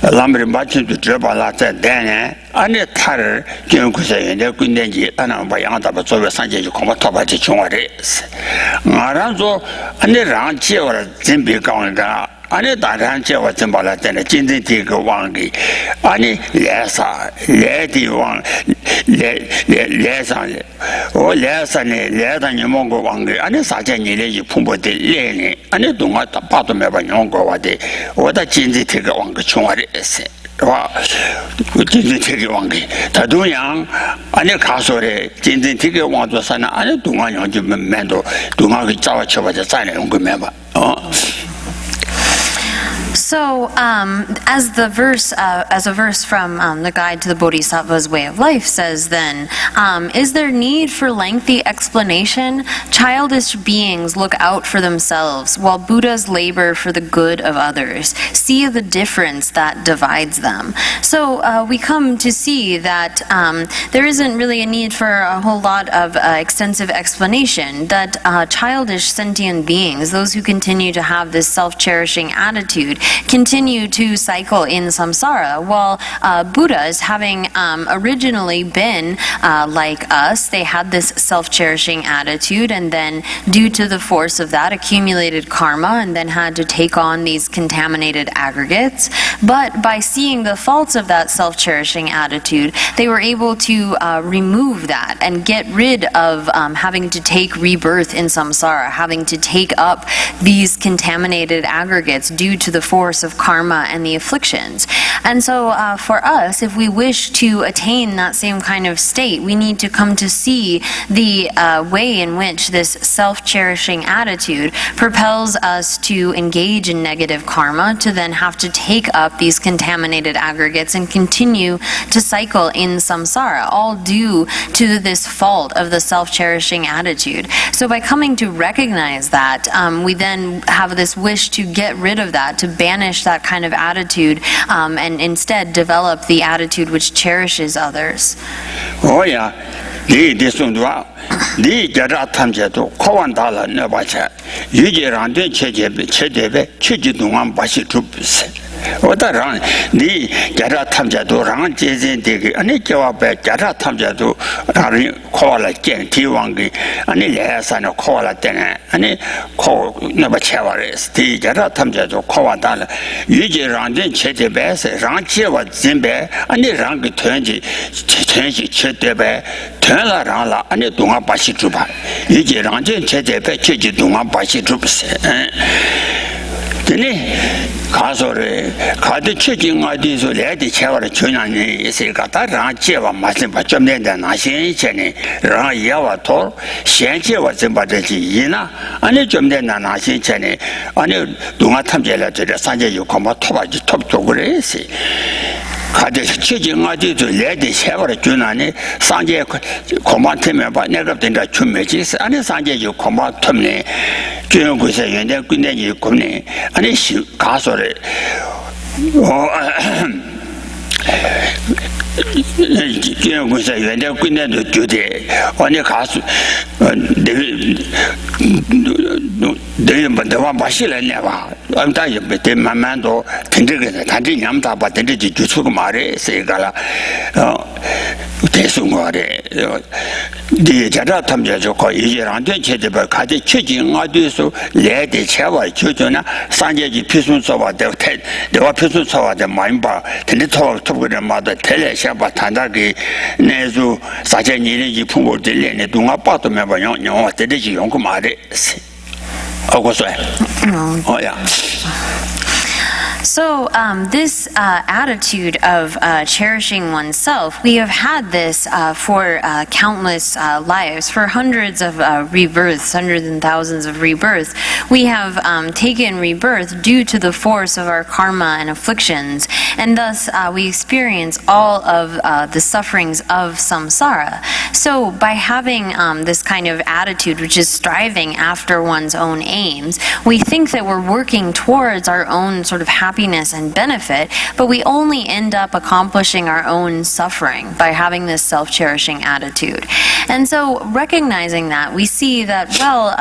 람을 맞춰도 들어봐라 때네 아니 타르 경구서에 내 군대지 하나 바양다 저거 산지 공부 토바지 중화래 말아서 아니 랑 지어라 준비 강다 아니 다른 제와 좀 발라 때는 진짜 그 왕기 아니 레사 레디 왕 레사 오 레사네 레다니 몽고 왕기 아니 사전이래 풍부대 레네 아니 동아 봐도 매번 용거 와대 오다 진짜 그 왕기 총알이 했어 와 진짜 그 왕기 다도양 아니 가서래 진짜 그 왕도 사나 아니 동아 용지 맨도 동아 그 자와 쳐봐자 자네 용거 매봐 So, as a verse from the Guide to the Bodhisattva's Way of Life says, then, is there need for lengthy explanation? Childish beings look out for themselves, while Buddhas labor for the good of others. See the difference that divides them. So, we come to see that there isn't really a need for a whole lot of extensive explanation, that childish sentient beings, those who continue to have this self-cherishing attitude, continue to cycle in samsara, while Buddhas, having originally been like us, they had this self-cherishing attitude, and then due to the force of that accumulated karma, and then had to take on these contaminated aggregates. But by seeing the faults of that self-cherishing attitude, they were able to remove that and get rid of having to take rebirth in samsara, having to take up these contaminated aggregates due to the force of karma and the afflictions. And so for us, if we wish to attain that same kind of state, we need to come to see the way in which this self-cherishing attitude propels us to engage in negative karma, to then have to take up these contaminated aggregates and continue to cycle in samsara, all due to this fault of the self-cherishing attitude. So by coming to recognize that, we then have this wish to get rid of that, to banish that kind of attitude, and instead develop the attitude which cherishes others. Oh yeah, 네 대송도와 네 자라 탐제도 코완달라 너바차 유제란된 체제배 취지동안 바시 줍세. 오다랑 네 자라 탐제도 랑 제제되게 아니 저와배 자라 탐제도 라리 코알라 젠 디왕기 아니 레사나 코알라 때네 아니 코 너바차와레스 네 자라 탐제도 코완달라 유제란된 체제배세 랑 제와 진배 아니 랑그 전지 체대배 전라랑라 아니 동안 바시 줍바 유제 랑전 체제배 체지 동안 바시 줍세. 근데 가서래 가드 체증 어디서 레디 채워라 전환이 있을 거다 라제와 맞는 좀 된다 나신 전에 라야와 도 현재와 좀 받지 이나 아니 좀 된다 나신 전에 아니 동아 탐제라 저래 산제 요코마 토바지 톱도 그래서 가드 체증 어디서 레디 채워라 전환이 산제 고만 때문에 봐 내가 된다 준매지 아니 산제 요코마 톱네 교육에서 연대 끝내지 겁네 아니 가서래 교육에서 연대 끝내도 주대 아니 가수 내 뭐가 마실래 봐 아무다 이제 만만도 된저게 단지 냠다 봐 된지 주수고 말해 세가라 대승거래 네 자라 탐자죠 거 이제랑 된 제대로 가지 최진 어디서 레디 채와 주저나 산제지 피순서와 내가 피순서와 많이 봐 근데 토그래 마다 텔레샤바 단다기 내주 사제니지 풍고 들리네 동아 빠도 매번 영어 되지 용고 말해 Oh yeah. So this attitude of cherishing oneself, we have had this for countless lives, for hundreds of rebirths, hundreds and thousands of rebirths. We have taken rebirth due to the force of our karma and afflictions, and thus we experience all of the sufferings of samsara. So by having this kind of attitude, which is striving after one's own aims, we think that we're working towards our own sort of happiness and benefit, but we only end up accomplishing our own suffering by having this self-cherishing attitude. And so recognizing that, we see that, well,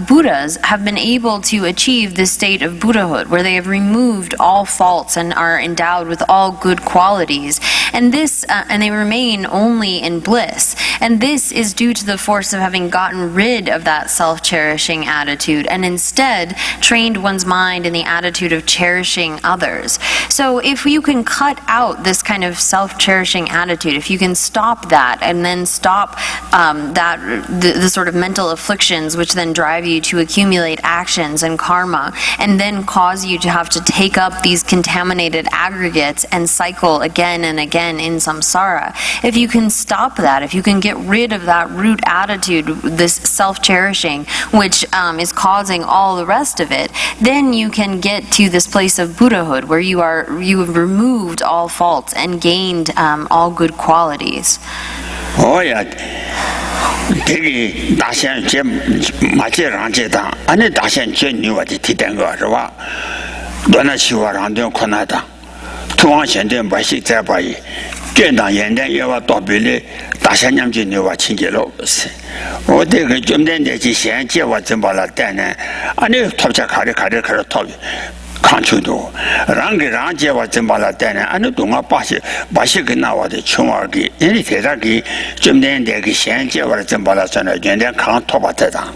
Buddhas have been able to achieve this state of Buddhahood, where they have removed all faults and are endowed with all good qualities. And this, and they remain only in bliss. And this is due to the force of having gotten rid of that self-cherishing attitude and instead trained one's mind in the attitude of cherishing others. So if you can cut out this kind of self-cherishing attitude, if you can stop that and then stop the sort of mental afflictions which then drive you to accumulate actions and karma and then cause you to have to take up these contaminated aggregates and cycle again and again in samsara, if you can stop that, if you can get rid of that root attitude, this self-cherishing, which is causing all the rest of it, then you can get to this place of Buddha Buddhahood, where you have removed all faults and gained all good qualities. 오야 되게 다시한 제 마제랑제다 아니 다시한 제 뉴와지 티된 거是吧 너나 시와랑된 코나다 투왕현된 바시 자바이 见到现在要到比例大山娘就牛娃亲戚了是我这个今天的去先接我怎么了但呢啊你头家开始头看出多让接我怎么了但呢啊你东啊巴西跟那我的穷儿给人家在这给今天的个先接我怎么了算了原来看头发在上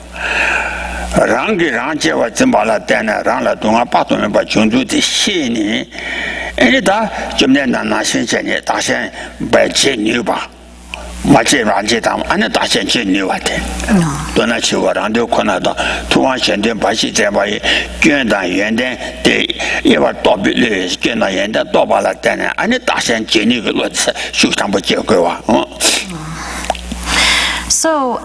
让接我怎么了但呢让了东啊把东啊把群主的信呢人家他今天那现在呢大山白接牛吧我这软件他们按照大线接牛啊的多那去我让都看到突然现在把西在把捐到原的对也把倒闭了捐到原的倒把了但呢按照大线接牛个逻辑就上不结果哇So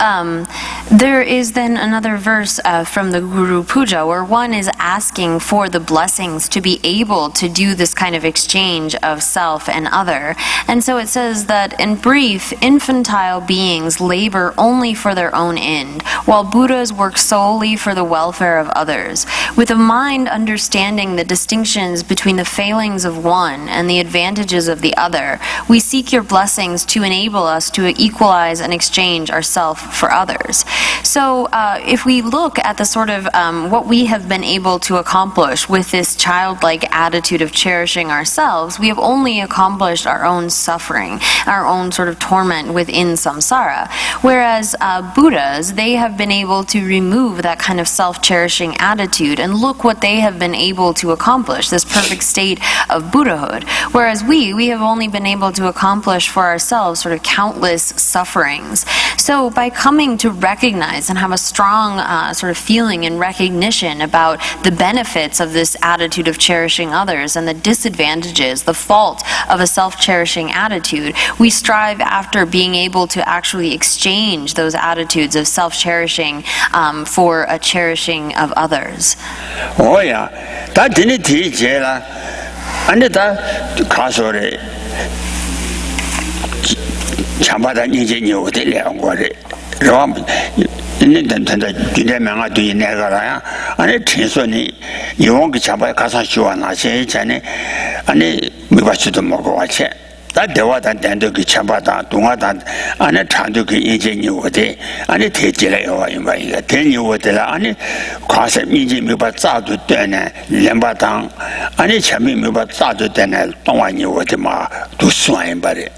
there is then another verse from the Guru Puja where one is asking for the blessings to be able to do this kind of exchange of self and other. And so it says that in brief, infantile beings labor only for their own end, while Buddhas work solely for the welfare of others. With a mind understanding the distinctions between the failings of one and the advantages of the other, we seek your blessings to enable us to equalize and exchange ourself for others. So if we look at the sort of what we have been able to accomplish with this childlike attitude of cherishing ourselves, we have only accomplished our own suffering, our own sort of torment within samsara. Whereas Buddhas, they have been able to remove that kind of self-cherishing attitude and look what they have been able to accomplish, this perfect state of Buddhahood. Whereas we have only been able to accomplish for ourselves sort of countless sufferings. So by coming to recognize and have a strong sort of feeling and recognition about the benefits of this attitude of cherishing others and the disadvantages, the fault of a self-cherishing attitude, we strive after being able to actually exchange those attitudes of self-cherishing for a cherishing of others. Oh yeah, that didn't teach you and that casually 참바다 이제 요데两个人 럼 인는던데 뒤에면아 뒤에 내가라야 아니 tin소니 용기 잡아 가서 쉬어나 전에 아니 미바치도 먹고 왔지 다 대화단 된도 그 참바다 동화단 안에 찬도 그 이제 요데 아니 대지래요 이거 이거 대요데라 아니 가서 이제 미바 짜도 되네 렘바당 아니 참미 미바 짜도 되네 동화요데 마도 수행 바래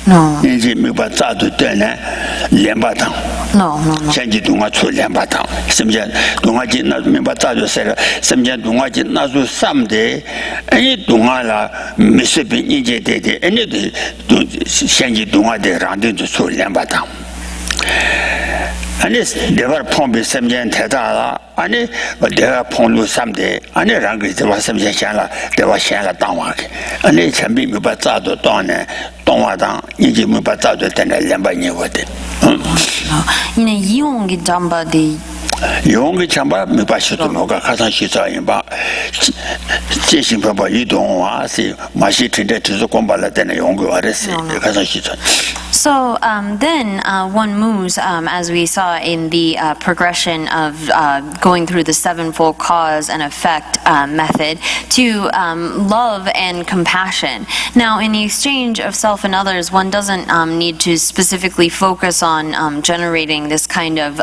No. 이제 미바 짜도 되네 렘바당 No. 현지 동화 출 렘바당 심지어 동화지 나 미바 짜도 세라 심지어 동화지 나도 삼대 아니 동화라 미스비 이제 되대 아니 현지 동화대 란도 출 렘바당 아니 내가 폼비 섬전 대다라 아니 내가 폼로 삼대 아니 랑그 대화 섬전 샹라 대화 샹라 당와게 아니 참비 미바 짜도 또네 동화당 이제 미바 짜도 되네 렘바니거든 이네 이용기 담바디 용기 참바 미바시도 뭐가 가서 시사인 바 제신법바 이동화시 마시 텐데 주소 공부할 때는 용기 와르시 가서 시사 So then one moves, as we saw in the progression of going through the sevenfold cause and effect method, to love and compassion. Now, in the exchange of self and others, one doesn't need to specifically focus on generating this kind of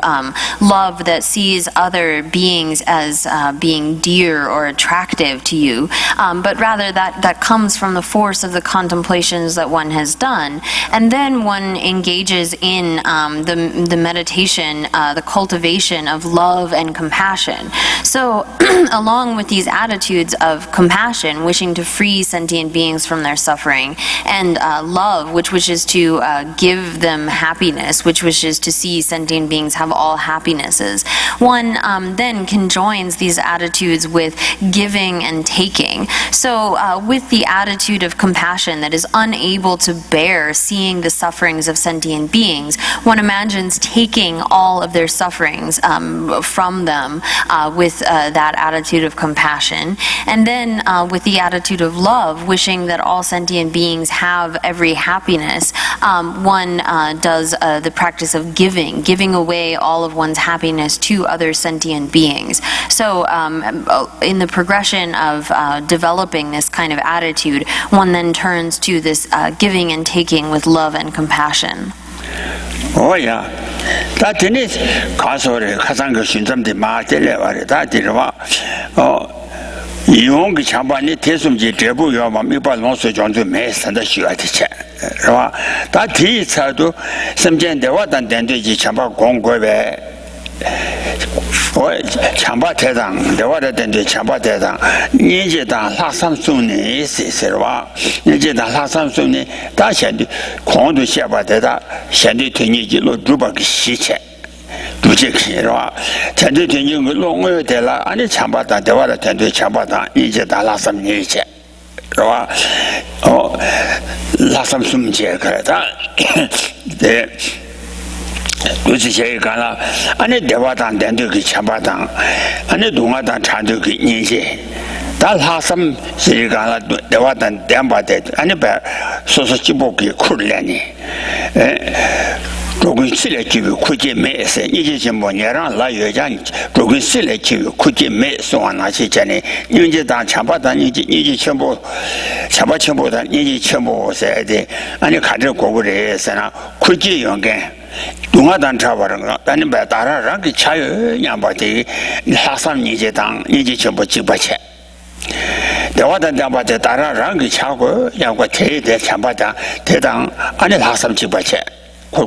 love that sees other beings as being dear or attractive to you, but rather that comes from the force of the contemplations that one has done. And then one engages in the meditation, the cultivation of love and compassion. So along with these attitudes of compassion, wishing to free sentient beings from their suffering, and love, which wishes to give them happiness, which wishes to see sentient beings have all happinesses, one then conjoins these attitudes with giving and taking. So with the attitude of compassion that is unable to bear seeing the suffering sufferings of sentient beings, one imagines taking all of their sufferings from them with that attitude of compassion, and then with the attitude of love, wishing that all sentient beings have every happiness, one does the practice of giving away all of one's happiness to other sentient beings. So in the progression of developing this kind of attitude, one then turns to this giving and taking with love and compassion. 오야 다 되니 가서래 가장 그 신점들 마들래 말이 다 들어와 이용기 참반이 대숨지 대부여 미발 농수 전주 매산다 쉬어야지 그러와 다 뒤차도 심전대와 단된되지 참바 공고에 참바 대당 대화를 된데 참바 대당 이제다 사삼순이 있으러와 이제다 사삼순이 다시 공도 시아바대다 현대 technology로 두바기 시체 두제키로와 현대 technology 농어에 대라 아니 참바다 대화를 된데 참바다 이제다 사삼니체 그러와 사삼순제 그러다 네 그것이 제일 가나 안에 대화당 된도 그 참바당 안에 동화당 찬도 그 인지 다 하삼 제일 가나 대화당 대한바대 안에 봐 소소 집복이 쿨래니 조금 실례집이 굳이 매서 이제 좀 뭐냐랑 라여장 조금 실례집이 굳이 매서 하나시잖아요 이제 다 참바당 이제 전부 참바 전부다 이제 전부 써야 돼 아니 가져 고그래서나 굳이 연계 동화단 차바는가 아니 뭐 따라랑 그 차요 양바지 하삼 이제 당 이제 전부 집어채 대화단 양바지 따라랑 그 차고 양과 대대 참바다 대당 아니 하삼 집어채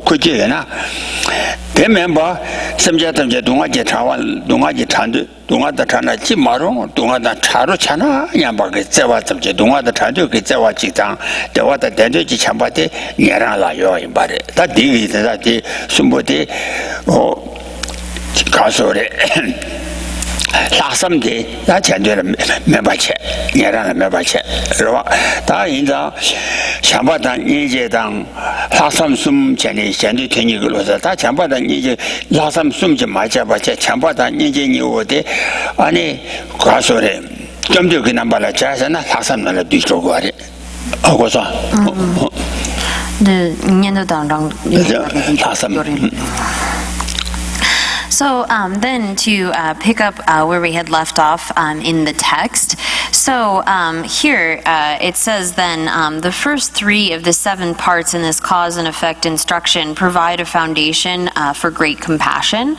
그게나 되면 뭐 심지어도 이제 동화지 차원 동화지 찬도 동화다 차나 지마로 동화다 차로 차나 양바게 재와도 이제 동화다 차도 그 재와 직당 대화다 대대지 참바대 예라라요 임바래 다 디기다 디 숨보디 가서래 사삼대 나 전제는 매바체 예라는 매바체 그러와 다 인자 참바단 이제당 사삼숨 전에 현대 technology로서 다 참바단 이제 사삼숨 좀 맞아봐체 참바단 이제 니오데 아니 가서래 좀더 그냥 말아 자잖아 사삼나라 뒤쪽으로 하래 하고서 네, 인연도 당장 사삼 So then to pick up where we had left off in the text, so here it says then the first three of the 7 parts in this cause and effect instruction provide a foundation for great compassion.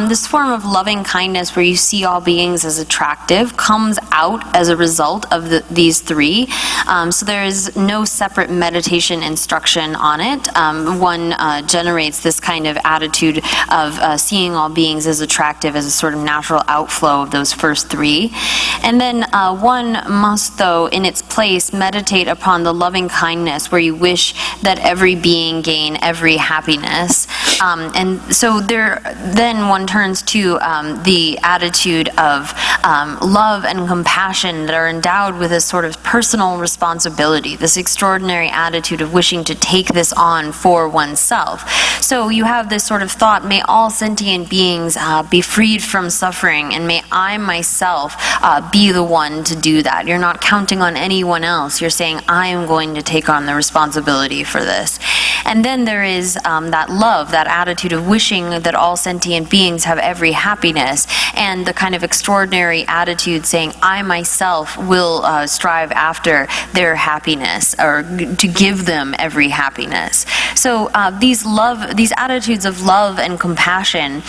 This form of loving kindness where you see all beings as attractive comes out as a result of these 3. So there is no separate meditation instruction on it. One generates this kind of attitude of seeing all beings as attractive as a sort of natural outflow of those first 3. And then one must, though, in its place, meditate upon the loving kindness where you wish that every being gain every happiness. And so then one turns to the attitude of love and compassion that are endowed with a sort of personal responsibility, this extraordinary attitude of wishing to take this on for oneself. So you have this sort of thought, may all sentient beings be freed from suffering, and may I myself be the one to do that. You're not counting on anyone else. You're saying, I am going to take on the responsibility for this. And then there is that love, that attitude of wishing that all sentient beings have every happiness, and the kind of extraordinary attitude saying, I myself will strive after their happiness, or to give them every happiness. So these attitudes of love and compassion,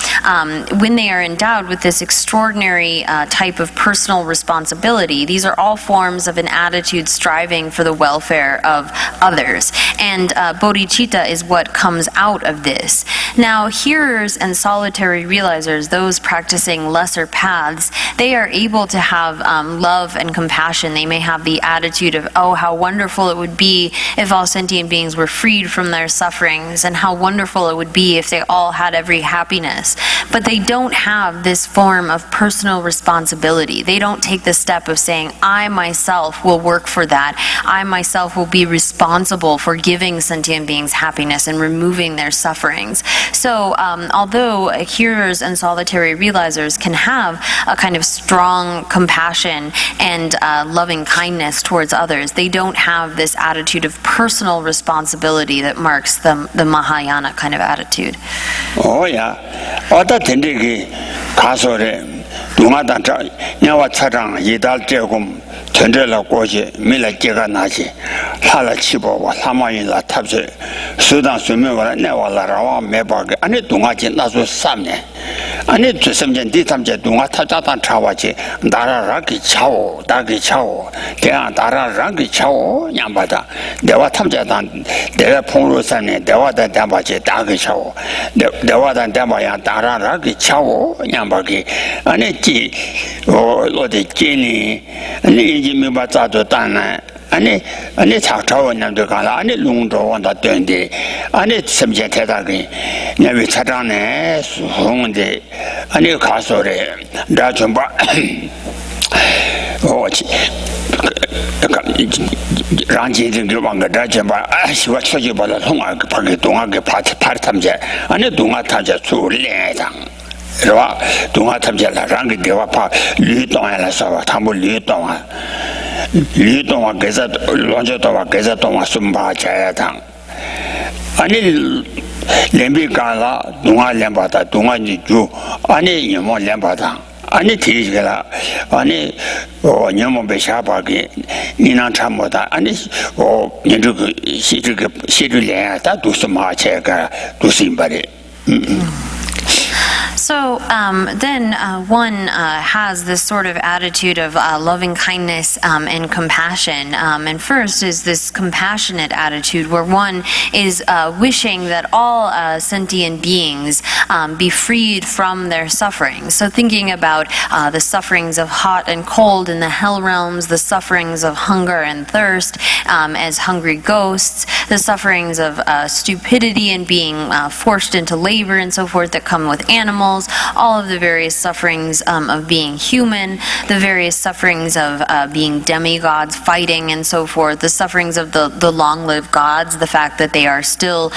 when they are endowed with this extraordinary type of personal responsibility, these are all forms of an attitude striving for the welfare of others. And bodhicitta is what comes out of this. Now, hearers and solitary realizers, those practicing lesser paths, they are able to have love and compassion. They may have the attitude of, oh, how wonderful it would be if all sentient beings were freed from their sufferings, and how wonderful it would be if they all had every happiness. but they don't have this form of personal responsibility. They don't take the step of saying, I myself will work for that. I myself will be responsible for giving sentient beings happiness and removing their sufferings. So although hearers and solitary realizers can have a kind of strong compassion and loving kindness towards others, they don't have this attitude of personal responsibility that marks the Mahayana kind of attitude. Oh yeah, 어떤 텐데기 가서래 동아단자 야와 차장 이달 제금 전제라 고지 밀라 제가 나지 하라 치보와 사마인라 탑세 수단 수명을 내와라와 매바게 아니 동아지 나서 삼네 아니 주섬전 뒤탐제 동아 타자단 차와지 나라라기 차오 다기 차오 대한 나라라기 차오 양바다 내와 탐제단 내가 풍로 산네 내와다 담바지 다기 차오 내와다 담바야 나라라기 차오 양바기 아니 지 어디 지니 아니 이제 미바자도 단나 아니 차차원 남도 가라 아니 롱도 원다 된데 아니 섬제 대다기 내가 차장네 수홍데 아니 가서래 나 좀 봐 어치 랑진진 그방가 다좀 봐 아시와 쳐지 받아 송아 그 밖에 동아게 파티 탐제 아니 동아 탐제 수례장 是吧？东华他们家来，让给给我怕吕东来说吧，他们吕东啊，给这乱七八糟，给这东啊孙八家堂，俺你连别干了，东华连把他，东华你住，俺你你们连把他。俺你提起来了，俺你你们被下巴给，你能看不到？俺你你这个写这脸，他都是马车个，都是一般的，So then one has this sort of attitude of loving kindness and compassion. And first is this compassionate attitude where one is wishing that all sentient beings be freed from their suffering. So thinking about the sufferings of hot and cold in the hell realms, the sufferings of hunger and thirst as hungry ghosts, the sufferings of stupidity and being forced into labor and so forth that come with animals, all of the various sufferings of being human, the various sufferings of being demigods, fighting and so forth, the sufferings of the long-lived gods, the fact that they are still,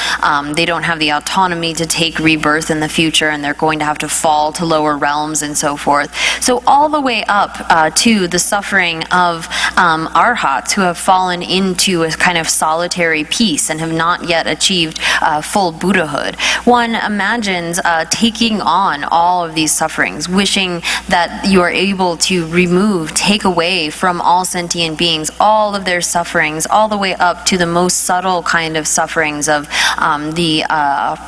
they don't have the autonomy to take rebirth in the future and they're going to have to fall to lower realms and so forth. So all the way up to the suffering of arhats who have fallen into a kind of solitary peace and have not yet achieved full Buddhahood. One imagines taking on all of these sufferings, wishing that you are able to take away from all sentient beings all of their sufferings, all the way up to the most subtle kind of sufferings of the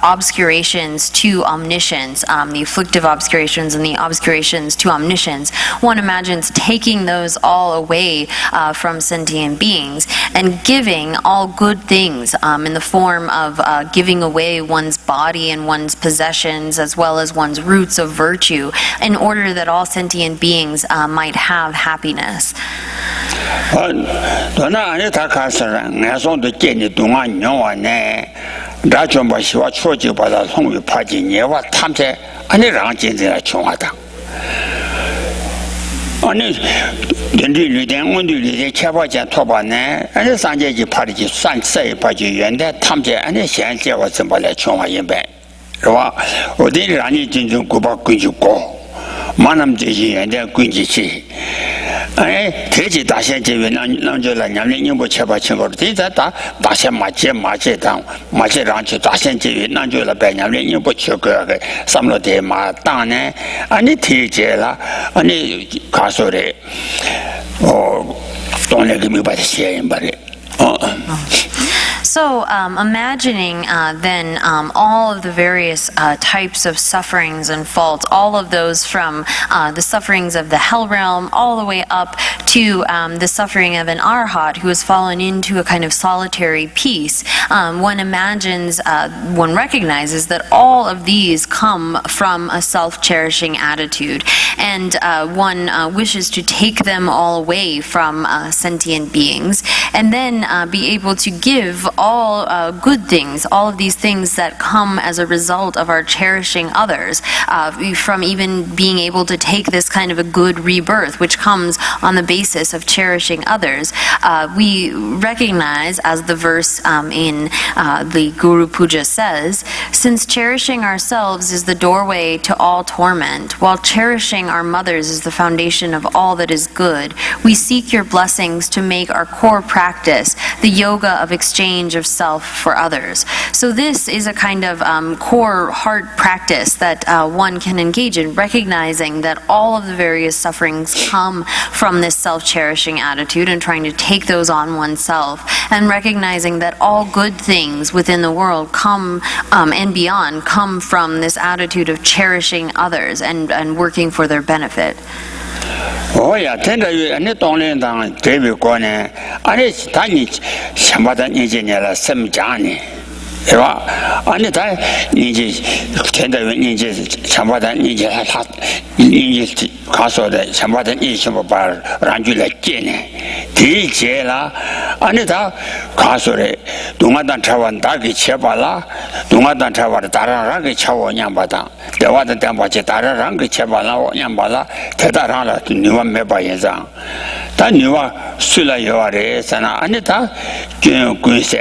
obscurations to omniscience, the afflictive obscurations and the obscurations to omniscience. One imagines taking those all away from sentient beings and giving all good things in the form of giving away one's body and one's possessions as well as one's roots of virtue in order that all sentient beings might have happiness. 아니 렌디리된 온디리의 개발자 토바네 아니 산제지 파리지 산세 파지 연대 탐제 아니 현재와 전발에 총화인배 그와 어디를 아니 진정 구박 꾸지고 만남제지 연대 꾸지치 아니 대지 다시제외 남절라 냠령님보 개발친 거 대자다 다시 마제당 마제랑치 다시제외 남절라 배냠령님보 쳐거게 삼로대 마땅네 아니 대제라 아니 가소래 돈내기 미바지 시행바래 So imagining then all of the various types of sufferings and faults, all of those from the sufferings of the hell realm all the way up to the suffering of an arhat who has fallen into a kind of solitary peace, one imagines, one recognizes that all of these come from a self-cherishing attitude, and one wishes to take them all away from sentient beings and then be able to give all all good things, all of these things that come as a result of our cherishing others, from even being able to take this kind of a good rebirth, which comes on the basis of cherishing others, we recognize, as the verse in the Guru Puja says, since cherishing ourselves is the doorway to all torment, while cherishing our mothers is the foundation of all that is good, we seek your blessings to make our core practice the yoga of exchange of self for others. So this is a kind of core heart practice that one can engage in, recognizing that all of the various sufferings come from this self-cherishing attitude and trying to take those on oneself, and recognizing that all good things within the world come and beyond come from this attitude of cherishing others and working for their benefit. Oh yeah, tender you and it only down David Gone, and it's tiny Shambatan engineer Sam Johnny. And the time ninjas tender ninjas Shambatan ninja hat ninjas castle the Shambatan is bar Ranjula Jene. Tijela, and it castle Dungadan Travan Dagi Chebala, Dungadan Travan Tararagi Chawa Yambata. The water temperature Tararangi Chebala Yambala, Tetarala to New Meba Yazan. That new Sula Yore, Sana Anita, Jun Gunse,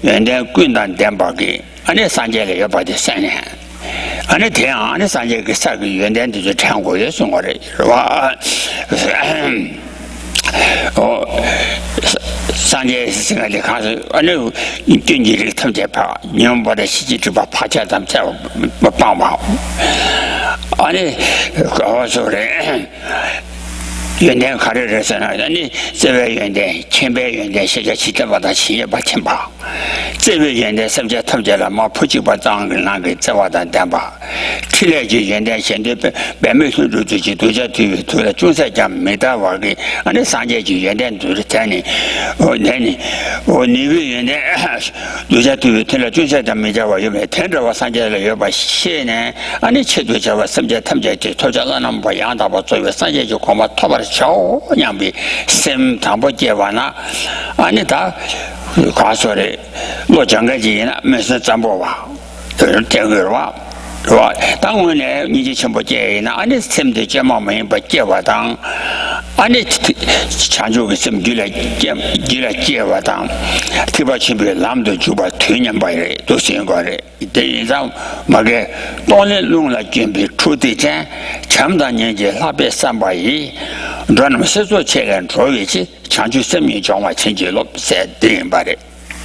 and then Gundan Dembagi, and then Sanjay by the Sana. And the town, and the Sanjay Sagi, and then to the Tango, yes, Sanjay sing at the council. I know you didn't come to power. You know what the city to Pacha themselves, Bamba. And also,原点考虑的是呢，你这位原点、前边原点现在起的把它企业把钱吧，这位原点什么叫特别了嘛？普及把账跟那个这话的担吧，提来就原点现在百美村住自己都叫对了，中山家没得玩的，俺那上届就原点都是在呢，我你位原点都叫对了，中山家没得玩有没？听着我上届了要把写呢，俺那切对叫我什么叫他们叫就他叫让他们不养他把作为上届就恐怕他把。小样比生汤不结完了，你他话说的，我讲个钱了，没事咱不话，就是这个话，是吧？当我呢，你就全部结呢，你什么的结毛没不结完当，你强就个什么就来结完当，提把钱别那么多就把推年把人都先过来，等于上那个当年弄了准备出的钱，前大年纪那边300亿。让他们写作起来，作为去强求生命讲话成绩了，才对吧的，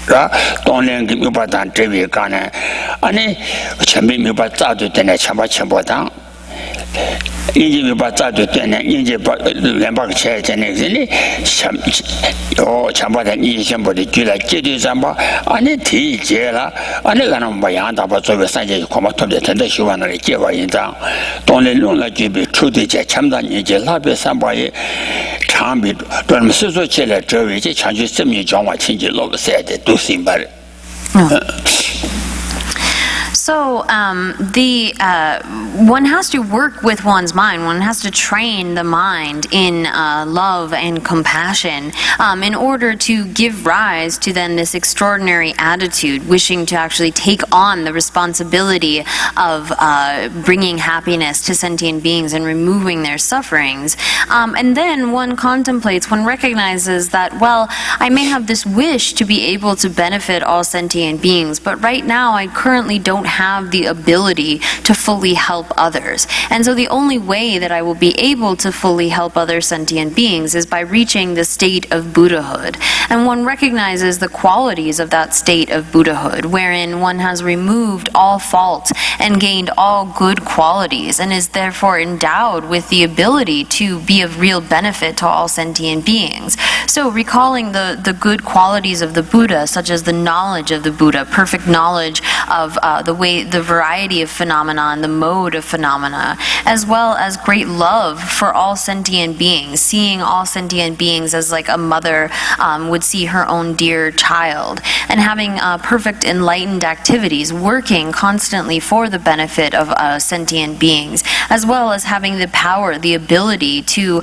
是吧？当年给没把当这位干呢，你前面没把早就等来，全部当。人家没把早就等来，人家把200个钱在那个呢，全部的你全部的就来解决上吧，你提结了，你让他们不养，他把作为3届恐怕特别真的希望那里结完一张，当年用了准备出的钱，前面年纪那边300亿，长比让他们收缩起来，周围这强求生命讲话情节老个3的都是白的。So one has to work with one's mind. One has to train the mind in love and compassion in order to give rise to then this extraordinary attitude, wishing to actually take on the responsibility of bringing happiness to sentient beings and removing their sufferings. And then one contemplates, one recognizes that, well, I may have this wish to be able to benefit all sentient beings, but right now I currently don't have the ability to fully help others. And so the only way that I will be able to fully help other sentient beings is by reaching the state of Buddhahood. And one recognizes the qualities of that state of Buddhahood, wherein one has removed all fault and gained all good qualities, and is therefore endowed with the ability to be of real benefit to all sentient beings. So recalling the good qualities of the Buddha, such as the knowledge of the Buddha, perfect knowledge of the the variety of phenomena and the mode of phenomena, as well as great love for all sentient beings, seeing all sentient beings as like a mother would see her own dear child, and having perfect enlightened activities, working constantly for the benefit of sentient beings, as well as having the power, the ability to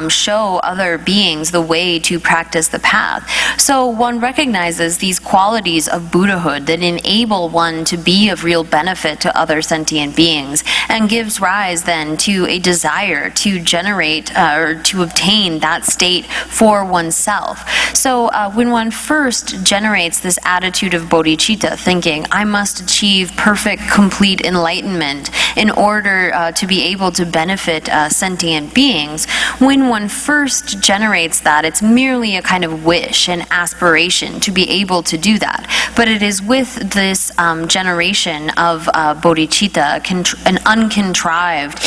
show other beings the way to practice the path. So one recognizes these qualities of Buddhahood that enable one to be of real benefit to other sentient beings, and gives rise then to a desire to generate or to obtain that state for oneself. So when one first generates this attitude of bodhicitta, thinking, I must achieve perfect, complete enlightenment in order to be able to benefit sentient beings, when one first generates that, it's merely a kind of wish and aspiration to be able to do that. But it is with this generation of bodhicitta, an uncontrived,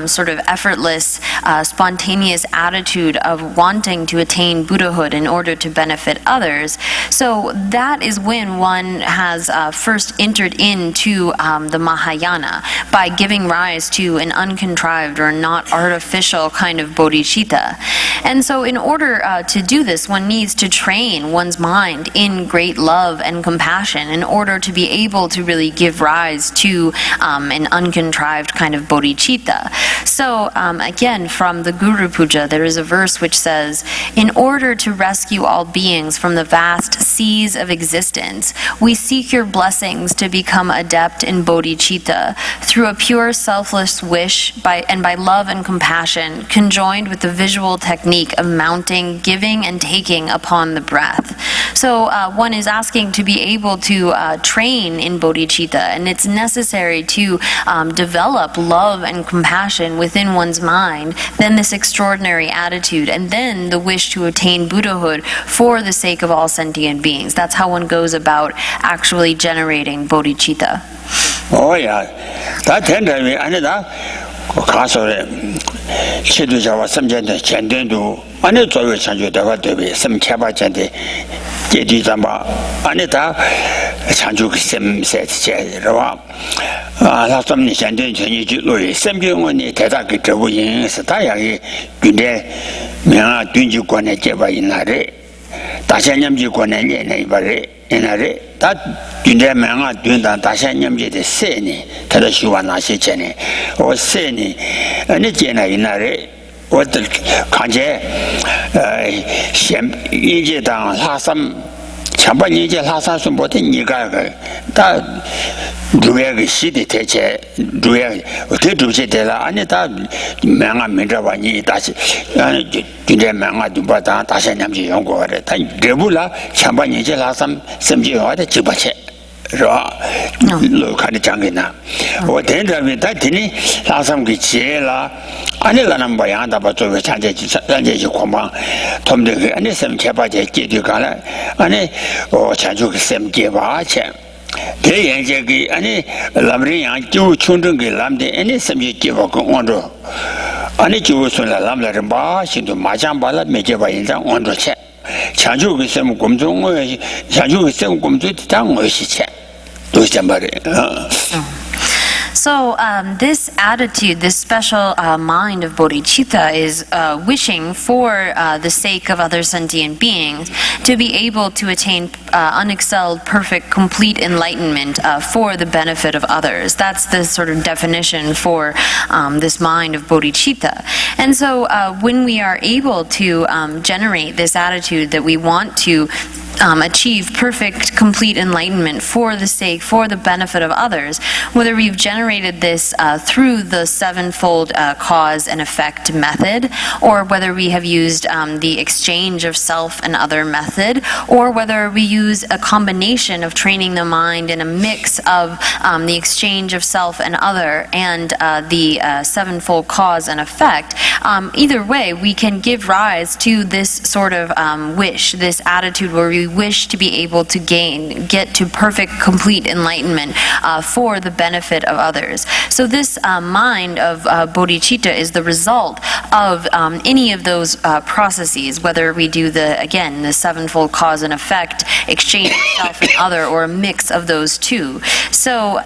sort of effortless, spontaneous attitude of wanting to attain Buddhahood in order to benefit others. So that is when one has first entered into the Mahayana, by giving rise to an uncontrived or not artificial kind of bodhicitta. And so in order to do this, one needs to train one's mind in great love and compassion in order to be able to really give rise to an uncontrived kind of bodhicitta. So again, from the Guru Puja, there is a verse which says, in order to rescue all beings from the vast seas of existence, we seek your blessings to become adept in bodhicitta through a pure selfless wish by love and compassion, conjoined with the visual technique of mounting, giving, and taking upon the breath. So one is asking to be able to train in bodhicitta, and it's necessary to develop love and compassion within one's mind, then this extraordinary attitude, and then the wish to attain Buddhahood for the sake of all sentient beings. That's how one goes about actually generating bodhicitta. Oh yeah, that tender me anida kasore chidu jawa samjende chendendu ane zowe chanju dawa dewe sam chaba chende jedi zamba anita chanju sem set che rawa la samni chenden chenyi ji loyi sembyong ni teta ki zhebu yin se ta ya yi dunde mya dunji kwane jeba inare 다시냠지 권에 내버려 이날에 다 균대명아 균단 다시냠지의 세니 다들 시와나시 전에 오 세니 아니 제나 이날에 어들 간제 셈 이제당 사삼 잠번 이제 사사수 못해 니가 다 누에게 시대 대체 누에 어떻게 두지 되라 아니 다 명아 민자와니 다시 아니 진짜 명아 두바다 다시 냠지 연구하래 다 레불라 잠번 이제 사삼 섬지와데 집어체 라 로카니 장이나 어 된다면 다 되니 사삼기 지혜라 아니라는 바야다 바쪽에 잔재지 잔재지 공방 톰데 아니 셈 개바제 끼디가라 아니 자주기 셈 개바체 대연제기 아니 람리양 주 춘등기 람데 아니 셈지 개바고 온도 아니 주선라 람라름 바신도 마장발라 메제바 인장 온도체 자주기 셈 검종어 자주기 셈 검주 당어시체 도시장발에 So this attitude, this special mind of bodhicitta is wishing for the sake of other sentient beings to be able to attain unexcelled, perfect, complete enlightenment for the benefit of others. That's the sort of definition for this mind of bodhicitta. And so when we are able to generate this attitude that we want to achieve perfect, complete enlightenment for the sake, for the benefit of others, whether we've generated this through the sevenfold cause and effect method, or whether we have used the exchange of self and other method, or whether we use a combination of training the mind in a mix of the exchange of self and other and the sevenfold cause and effect, either way, we can give rise to this sort of wish, this attitude where we we wish to be able to get to perfect, complete enlightenment for the benefit of others. So this mind of bodhicitta is the result of any of those processes, whether we do the sevenfold cause and effect, exchange of self and other, or a mix of those two. So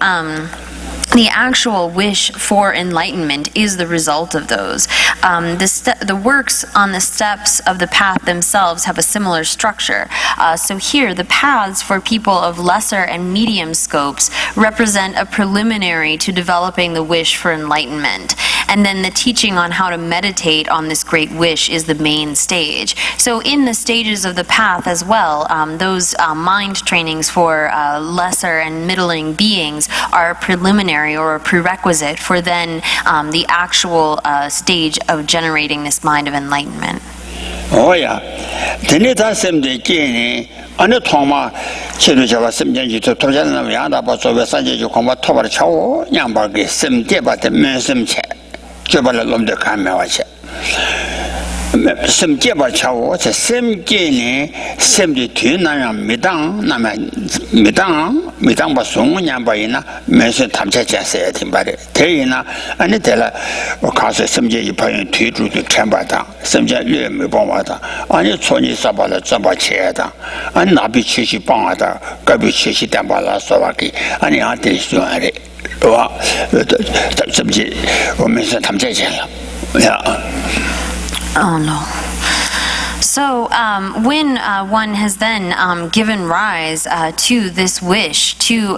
the actual wish for enlightenment is the result of those. The works on the steps of the path themselves have a similar structure. So here, the paths for people of lesser and medium scopes represent a preliminary to developing the wish for enlightenment. And then the teaching on how to meditate on this great wish is the main stage. So in the stages of the path as well, those mind trainings for lesser and middling beings are preliminary or a prerequisite for then the actual stage of generating this mind of enlightenment. Oh yeah. Tenita semde kini ane thoma chiru jawa semjen ji to tojana yanda ba so be sanje ji khoma thobar chawo nyamba ge semde ba de men semche jobala lomde kamewa che semje ba chawo che semje ni semde tuna ya midang na midang ba song nyamba ina mense tamche che se timbare teina ane tela ka se semje ji pa yin tu ju de chamba da semje lue me bon wa da ane choni sa ba la zamba che da ane na bi chi chi bang da ga bi chi chi dan ba la so ba ki ane a de su are wa semje wo mense tamche che la ya. Oh no. So when one has then given rise to this wish, to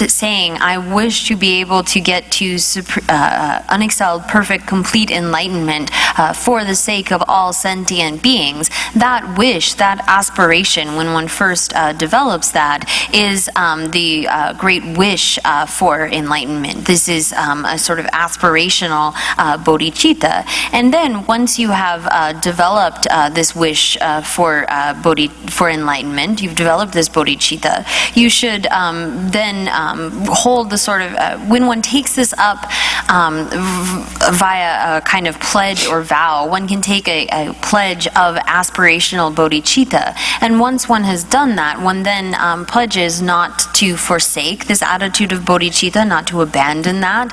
saying, I wish to be able to get to unexcelled, perfect, complete enlightenment for the sake of all sentient beings, that wish, that aspiration, when one first develops that, is the great wish for enlightenment. This is a sort of aspirational bodhicitta. And then once you have developed this wish for enlightenment, you've developed this bodhicitta, you should then hold the sort of, when one takes this up via a kind of pledge or vow, one can take a pledge of aspirational bodhicitta. And once one has done that, one then pledges not to forsake this attitude of bodhicitta, not to abandon that,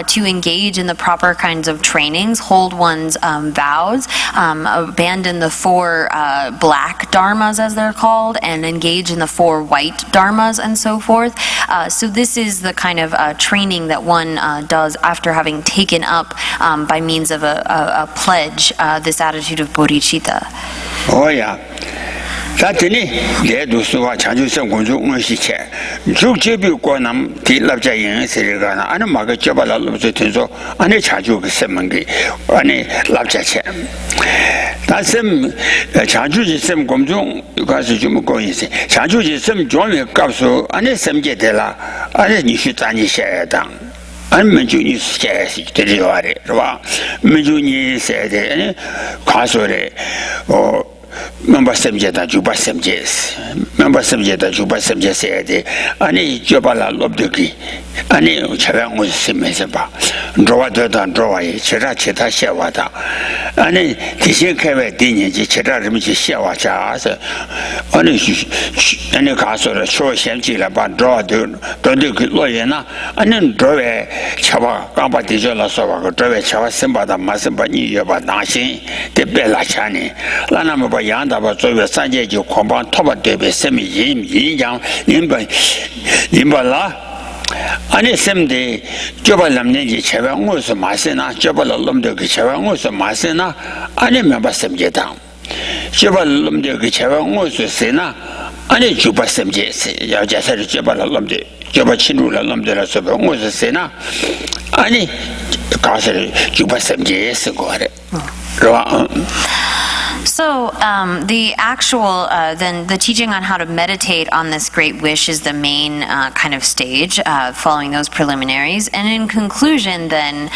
to engage in the proper kinds of trainings, hold one's vows, abandon the four black dharmas, as they're called, and engage in the four white dharmas and so forth. So this is the kind of training that one does after having taken up by means of a pledge this attitude of bodhicitta. Oh yeah. Tatini, le do suwa chanju sem gonju ngsi che. Ju je bi ko nam ti lab ja yin se re ga na ane ma ga je ba la lu se tin so ane chanju ge sem ngi ane lab ja che. Ta sem chanju ji sem gonju ga se ju mo ko yin se. Chanju ji sem jong ye ga so ane sem je de la ane ni shi ta ni she dang. 俺们就你写的这话的是吧？们就你写的，看说的，哦。 member semjeta juba semjes member semjeta juba semjes ede ani juba la lobdeki ani chawa ngo semese ba drowa de dan drowa ye chira chita shewa da ani tisin kewe dinye ji chira rim ji shewa cha sa ani ani ka so de sho shen ji la ba drowa de de lo ye na ani drowe chawa ga ba de jo la so ba drowe chawa semba da ma semba ni ye ba na xin de be la cha ni la na ba 杨大把作为三界就恐怕托把对比什么影响林本啦，俺那什么的就把他们那些千万我是马身呐，就把他们这个千万我是马身呐，俺那没把什么的当，就把他们这个千万我是谁呐，俺那就把什么的是要加上就把他们的就把清楚了他们的说白我是谁呐，俺那告诉你就把什么的是过的，是吧？ So the actual, then the teaching on how to meditate on this great wish is the main kind of stage, following those preliminaries. And in conclusion, then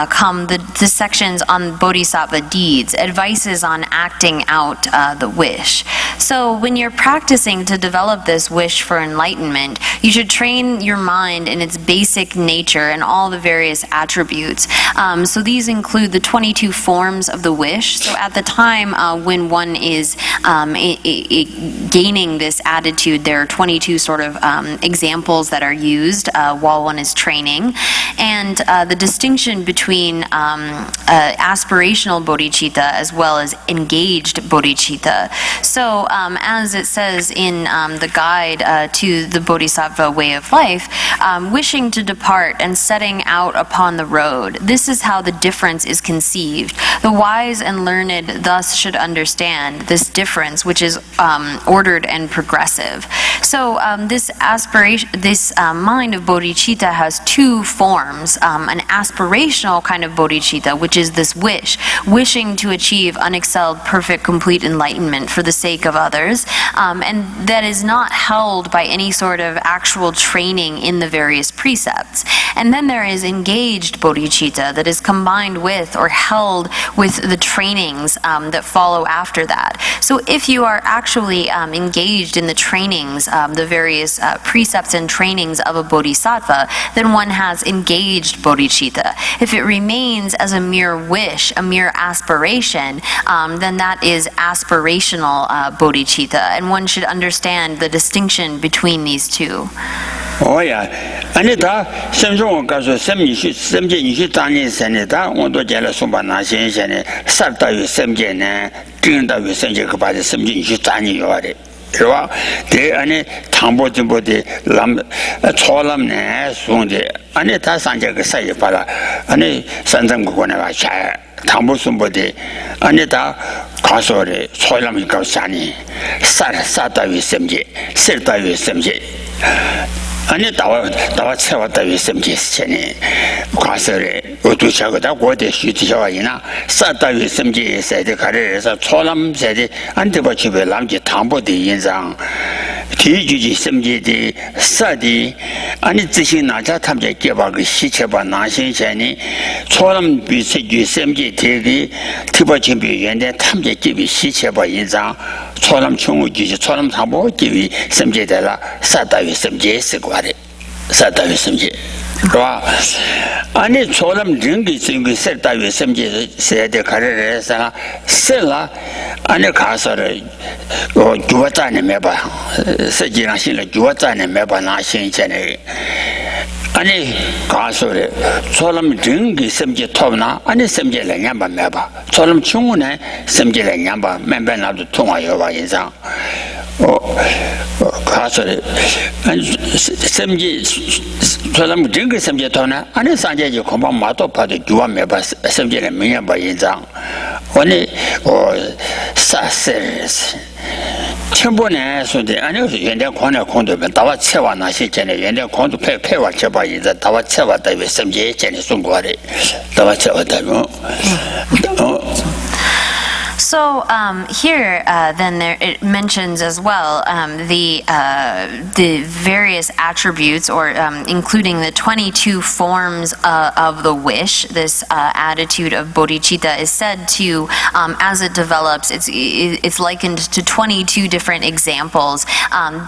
come the sections on bodhisattva deeds, advices on acting out the wish. So when you're practicing to develop this wish for enlightenment, you should train your mind in its basic nature and all the various attributes. So these include the 22 forms of the wish. So at the time when one is gaining this attitude, there are 22 sort of examples that are used while one is training. And the distinction between aspirational bodhicitta as well as engaged bodhicitta. So as it says in the guide to the Bodhisattva way of life, wishing to depart and setting out upon the road. This is how the difference is conceived. The wise and learned thus should understand this difference, which is ordered and progressive. So this aspiration, this mind of bodhicitta has two forms. An aspirational kind of bodhicitta, which is this wish, wishing to achieve unexcelled, perfect, complete enlightenment for the sake of others, and that is not held by any sort of actual training in the various precepts. And then there is engaged bodhicitta that is combined with or held with the trainings that follow after that. So if you are actually engaged in the trainings, the various precepts and trainings of a bodhisattva, then one has engaged bodhicitta. If it remains as a mere wish, a mere aspiration, then that is aspirational bodhicitta, and one should understand the distinction between these two. Oh yeah, and it some wrong because some you should done is and it on the jealous of an asian and Sata with some gen, turned out with some about the same you should done you are it. They any tambo to body lamb a cholam ne soon the and it has Sanja say para and Santam Gona Chire, tambo somebody and it casore, cholam Gausani, Sata with some j, Serta with some j. 아니 다와체와다 위심지스니 과서에 우두차고다 고대 시티셔이나 사다 위심지 세대 가르에서 초람 세대 안데버치베 남지 담보디 인상 뒤주지 심지디 사디 아니 지신 나자 탐제 개바그 시체바 나신세니 초람 비세지 심지 대기 티버친비 연대 탐제 기비 시체바 인상 초람 총우지 초람 담보 기비 심지데라 사다 위심지 쓰고 사다위 섬지 와 아니 초람 링기 생기 사다위 섬지 세대 가르에서 셀라 아니 가서를 주어자네 매봐 세지랑 신을 주어자네 매봐 나신전에 아니 가서를 초람 링기 섬지 토나 아니 섬지를 냠바 매봐 초람 충분해 섬지를 냠바 맨맨나도 통화여 봐 인상 가서를 샘지 사람 등그 샘지 토나 아니 산제지 공방 마도 봐도 주함에 봐 샘지는 명예 봐 인상 오늘 사세스 첨번에 소대 아니어서 연대 권에 공도면 다와 채와 나시 전에 연대 공도 폐와 채봐 이제 다와 채와다 왜 샘지 전에 송고하래 다와 채와다 So here, then it mentions as well the various attributes, or including the 22 forms of the wish. This attitude of bodhicitta is said to, as it develops, it's likened to 22 different examples.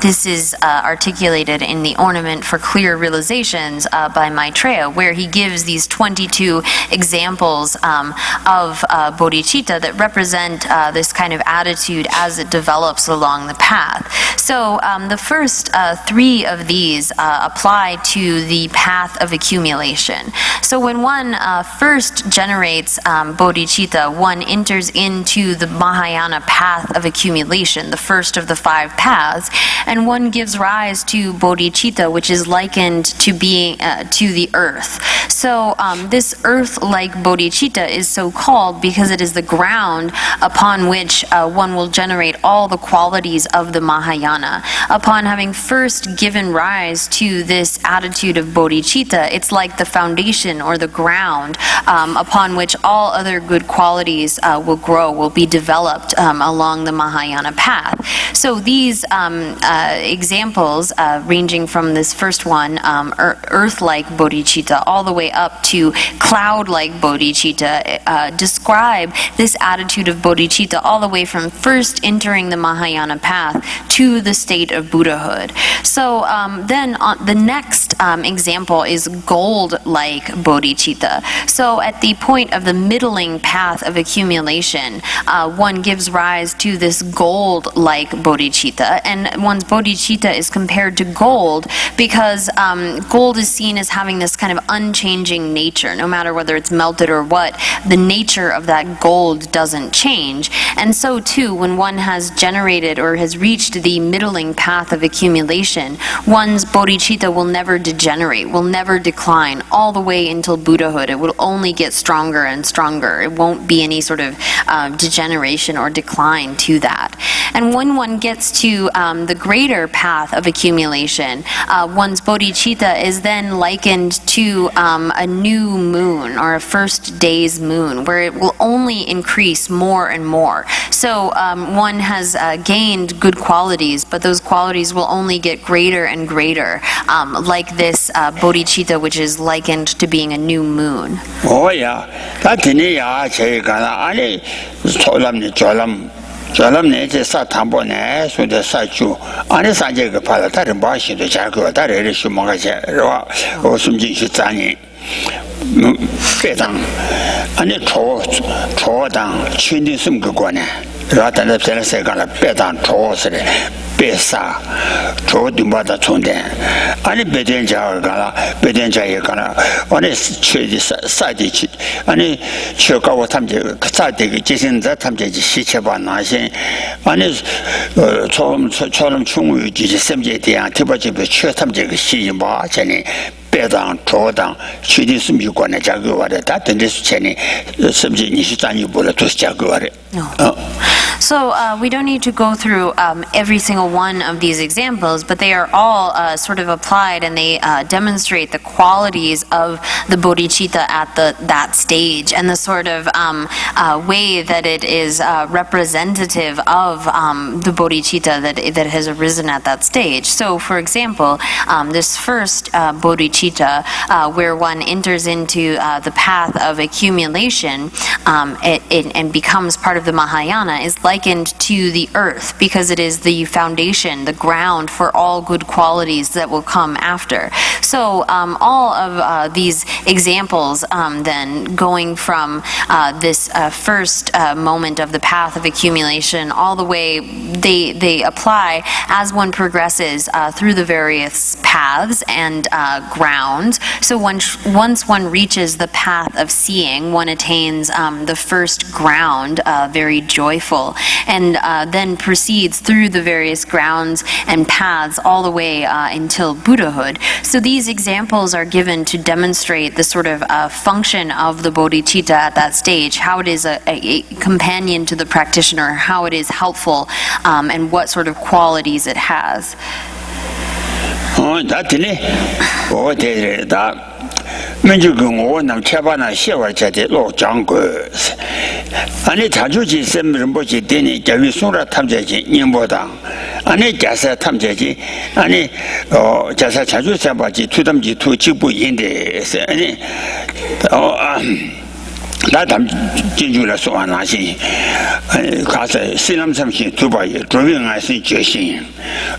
This is articulated in the Ornament for Clear Realizations by Maitreya, where he gives these 22 examples of bodhicitta that represent this kind of attitude as it develops along the path. So the first three of these apply to the path of accumulation. So when one first generates bodhicitta, one enters into the Mahayana path of accumulation, the first of the 5 paths, and one gives rise to bodhicitta, which is likened to being to the earth. So this earth-like bodhicitta is so called because it is the ground upon which one will generate all the qualities of the Mahayana. Mahayana. Upon having first given rise to this attitude of bodhicitta, it's like the foundation or the ground upon which all other good qualities will grow, will be developed along the Mahayana path. So these examples, ranging from this first one, earth-like bodhicitta, all the way up to cloud-like bodhicitta, describe this attitude of bodhicitta all the way from first entering the Mahayana path to the state of Buddhahood. So then the next example is gold-like bodhicitta. So at the point of the middling path of accumulation, one gives rise to this gold-like bodhicitta, and one's bodhicitta is compared to gold because gold is seen as having this kind of unchanging nature. No matter whether it's melted or what, the nature of that gold doesn't change. And so too, when one has generated or has reached the middling path of accumulation, one's bodhicitta will never degenerate, will never decline all the way until Buddhahood. It will only get stronger and stronger. It won't be any sort of degeneration or decline to that. And when one gets to the greater path of accumulation, one's bodhicitta is then likened to a new moon or a first day's moon, where it will only increase more and more. So one has gained good qualities, but those qualities will only get greater and greater, like this bodhicitta, which is likened to being a new moon. Oh yeah, that 아니 소람니 졸람 내제 사탐보네 소데 사주 아니 산제가 받아 다른 바시도 자고 다른 수모가 제와 숨진시 자니 배당 아니 초당 친디 숨그 권에 라다는 세세가라 배당 초스레 배사 조dim바다 총대 아니 배된자가 배된자에 가라 아니 최지 사지치 아니 최가고 탐제 사대기 지신자 탐제지 시체바 나신 아니 처럼 충우지 셈제 대한 티바집의 최 탐제가 시인바 전에 배당 조당 취디 숨유관의 자그와래 다 던데스 전에 셈제 니시장이 보라 도스 자그와래 So we don't need to go through every single one of these examples, but they are all sort of applied, and they demonstrate the qualities of the bodhicitta at that stage, and the sort of way that it is representative of the bodhicitta that has arisen at that stage. So, for example, this first bodhicitta, where one enters into the path of accumulation and becomes part of the Mahayana, is likened to the earth because it is the foundation, the ground for all good qualities that will come after. So all of these examples then going from this first moment of the path of accumulation all the way, they apply as one progresses through the various paths and grounds. So once one reaches the path of seeing, one attains the first ground, very joyful, and then proceeds through the various grounds and paths all the way until Buddhahood. So these examples are given to demonstrate the sort of function of the bodhicitta at that stage, how it is a companion to the practitioner, how it is helpful, and what sort of qualities it has. 민주공원 남체바나 시월자대 로장고 아니 자주지 셈르보지 되니 자위소라 탐제지 님보다 아니 자사 탐제지 아니 자사 자주 잡아지 투담지 투지부인데 아니 나담 진주라 소환하시 가서 신남삼시 두바이 조명하시决心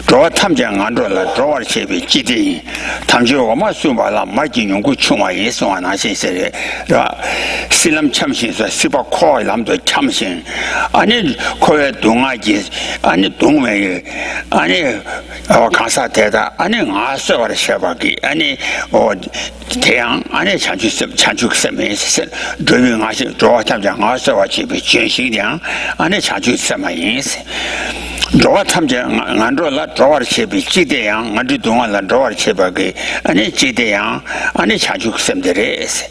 저 탐정 안돌라 저월 체비 지디 탐주 오마 수바라 마진용구 총화에 소환하시세 신남 참신서 시바 코이 남도 참신 아니 코에 동아지 아니 동매에 아니 가사대다 아니 아서월 샤바기 아니 태양 아니 찬축섬에 조명하시 저 탐정 아서와 체비 决心 안에 자주 있어만 있어 저와 탐제 안로라 저와 셰비 지대양 안지 동안라 저와 셰바게 아니 지대양 아니 자주 셈들에스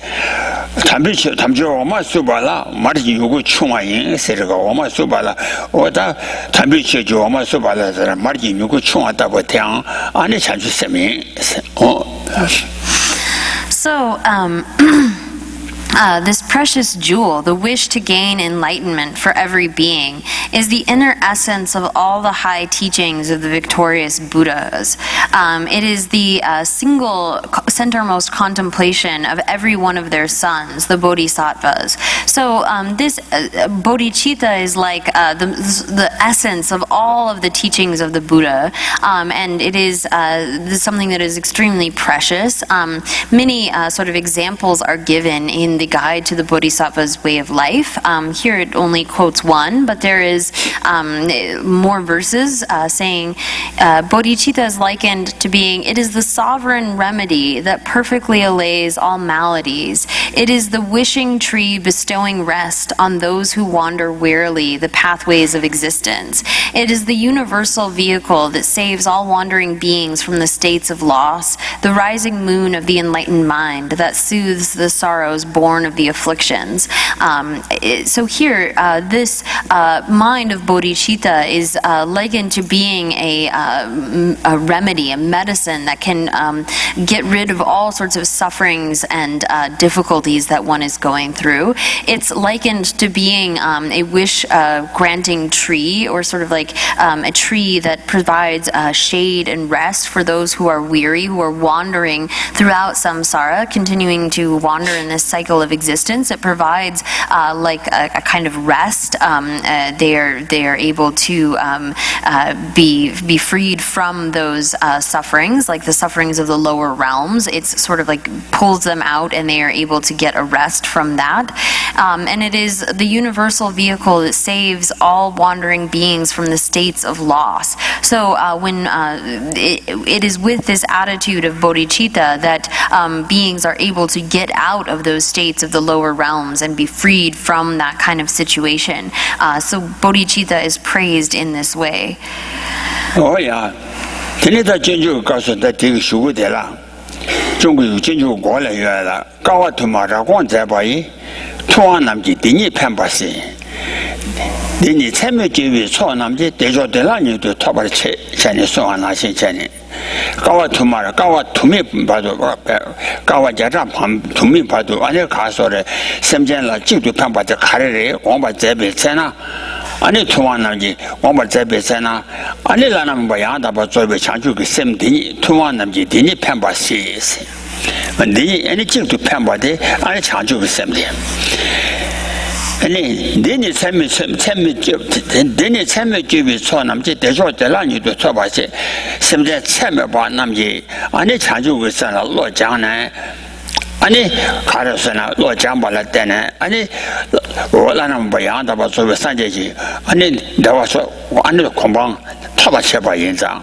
담조 오마 수발라 말이 요구 충화인 세르가 오마 수발라 오다 담비시 저 오마 수발라 말이 요구 충화다 보태양 아니 자주 셈이 So, this precious jewel, the wish to gain enlightenment for every being, is the inner essence of all the high teachings of the victorious Buddhas. It is the single centermost contemplation of every one of their sons, the bodhisattvas. So this bodhicitta is like the essence of all of the teachings of the Buddha, and it is something that is extremely precious. Many sort of examples are given in the Guide to the Bodhisattva's Way of Life. Here it only quotes one, but there is more verses saying bodhicitta is likened to being, it is the sovereign remedy that perfectly allays all maladies. It is the wishing tree bestowing rest on those who wander wearily the pathways of existence. It is the universal vehicle that saves all wandering beings from the states of loss, the rising moon of the enlightened mind that soothes the sorrows born of the afflictions. So here, this mind of bodhicitta is likened to being a remedy, a medicine that can get rid of all sorts of sufferings and difficulties that one is going through. It's likened to being a wish-granting tree, or sort of like a tree that provides shade and rest for those who are weary, who are wandering throughout samsara, continuing to wander in this cycle of existence. It provides like a kind of rest. They are able to be freed from those sufferings, like the sufferings of the lower realms. It's sort of like pulls them out, and they are able to get a rest from that. And it is the universal vehicle that saves all wandering beings from the states of loss. So when it is with this attitude of bodhicitta that beings are able to get out of those states of the lower realms and be freed from that kind of situation. So bodhicitta is praised in this way. Oh yeah. Tenita Jinju 가서 다 되게 쉬고 되라. 중국 진주过来了. 가와 투마라 권자바이 투안 남지 디니 펜바시. 디니 참여기위 소남지 대조되라니도 토바체 전에 소환하신 전에. 가와 투마라 가와 투미 봐도 가와 자장 투미 봐도 아니 가서래 sem전라 직도 펜바데 가래래 공바 제베잖아. 아니 투만남지 공바 제베잖아. 아니 라남 바야다 봐 저베 창주기 셈디니 투만남지 디니 펜바시. 니 아니 직도 펜바데 아니 창주기 셈디. 아니 내니 내니 참여기위 소남지 대조되라니도 쳐봐시 심지어 참여봐 남지 아니 자주고 있잖아 로장네 아니 가르스나 로장발라 때네 아니 원하는 바야다 봐 소비 산제지 아니 나와서 아니 공방 타바셔봐 인장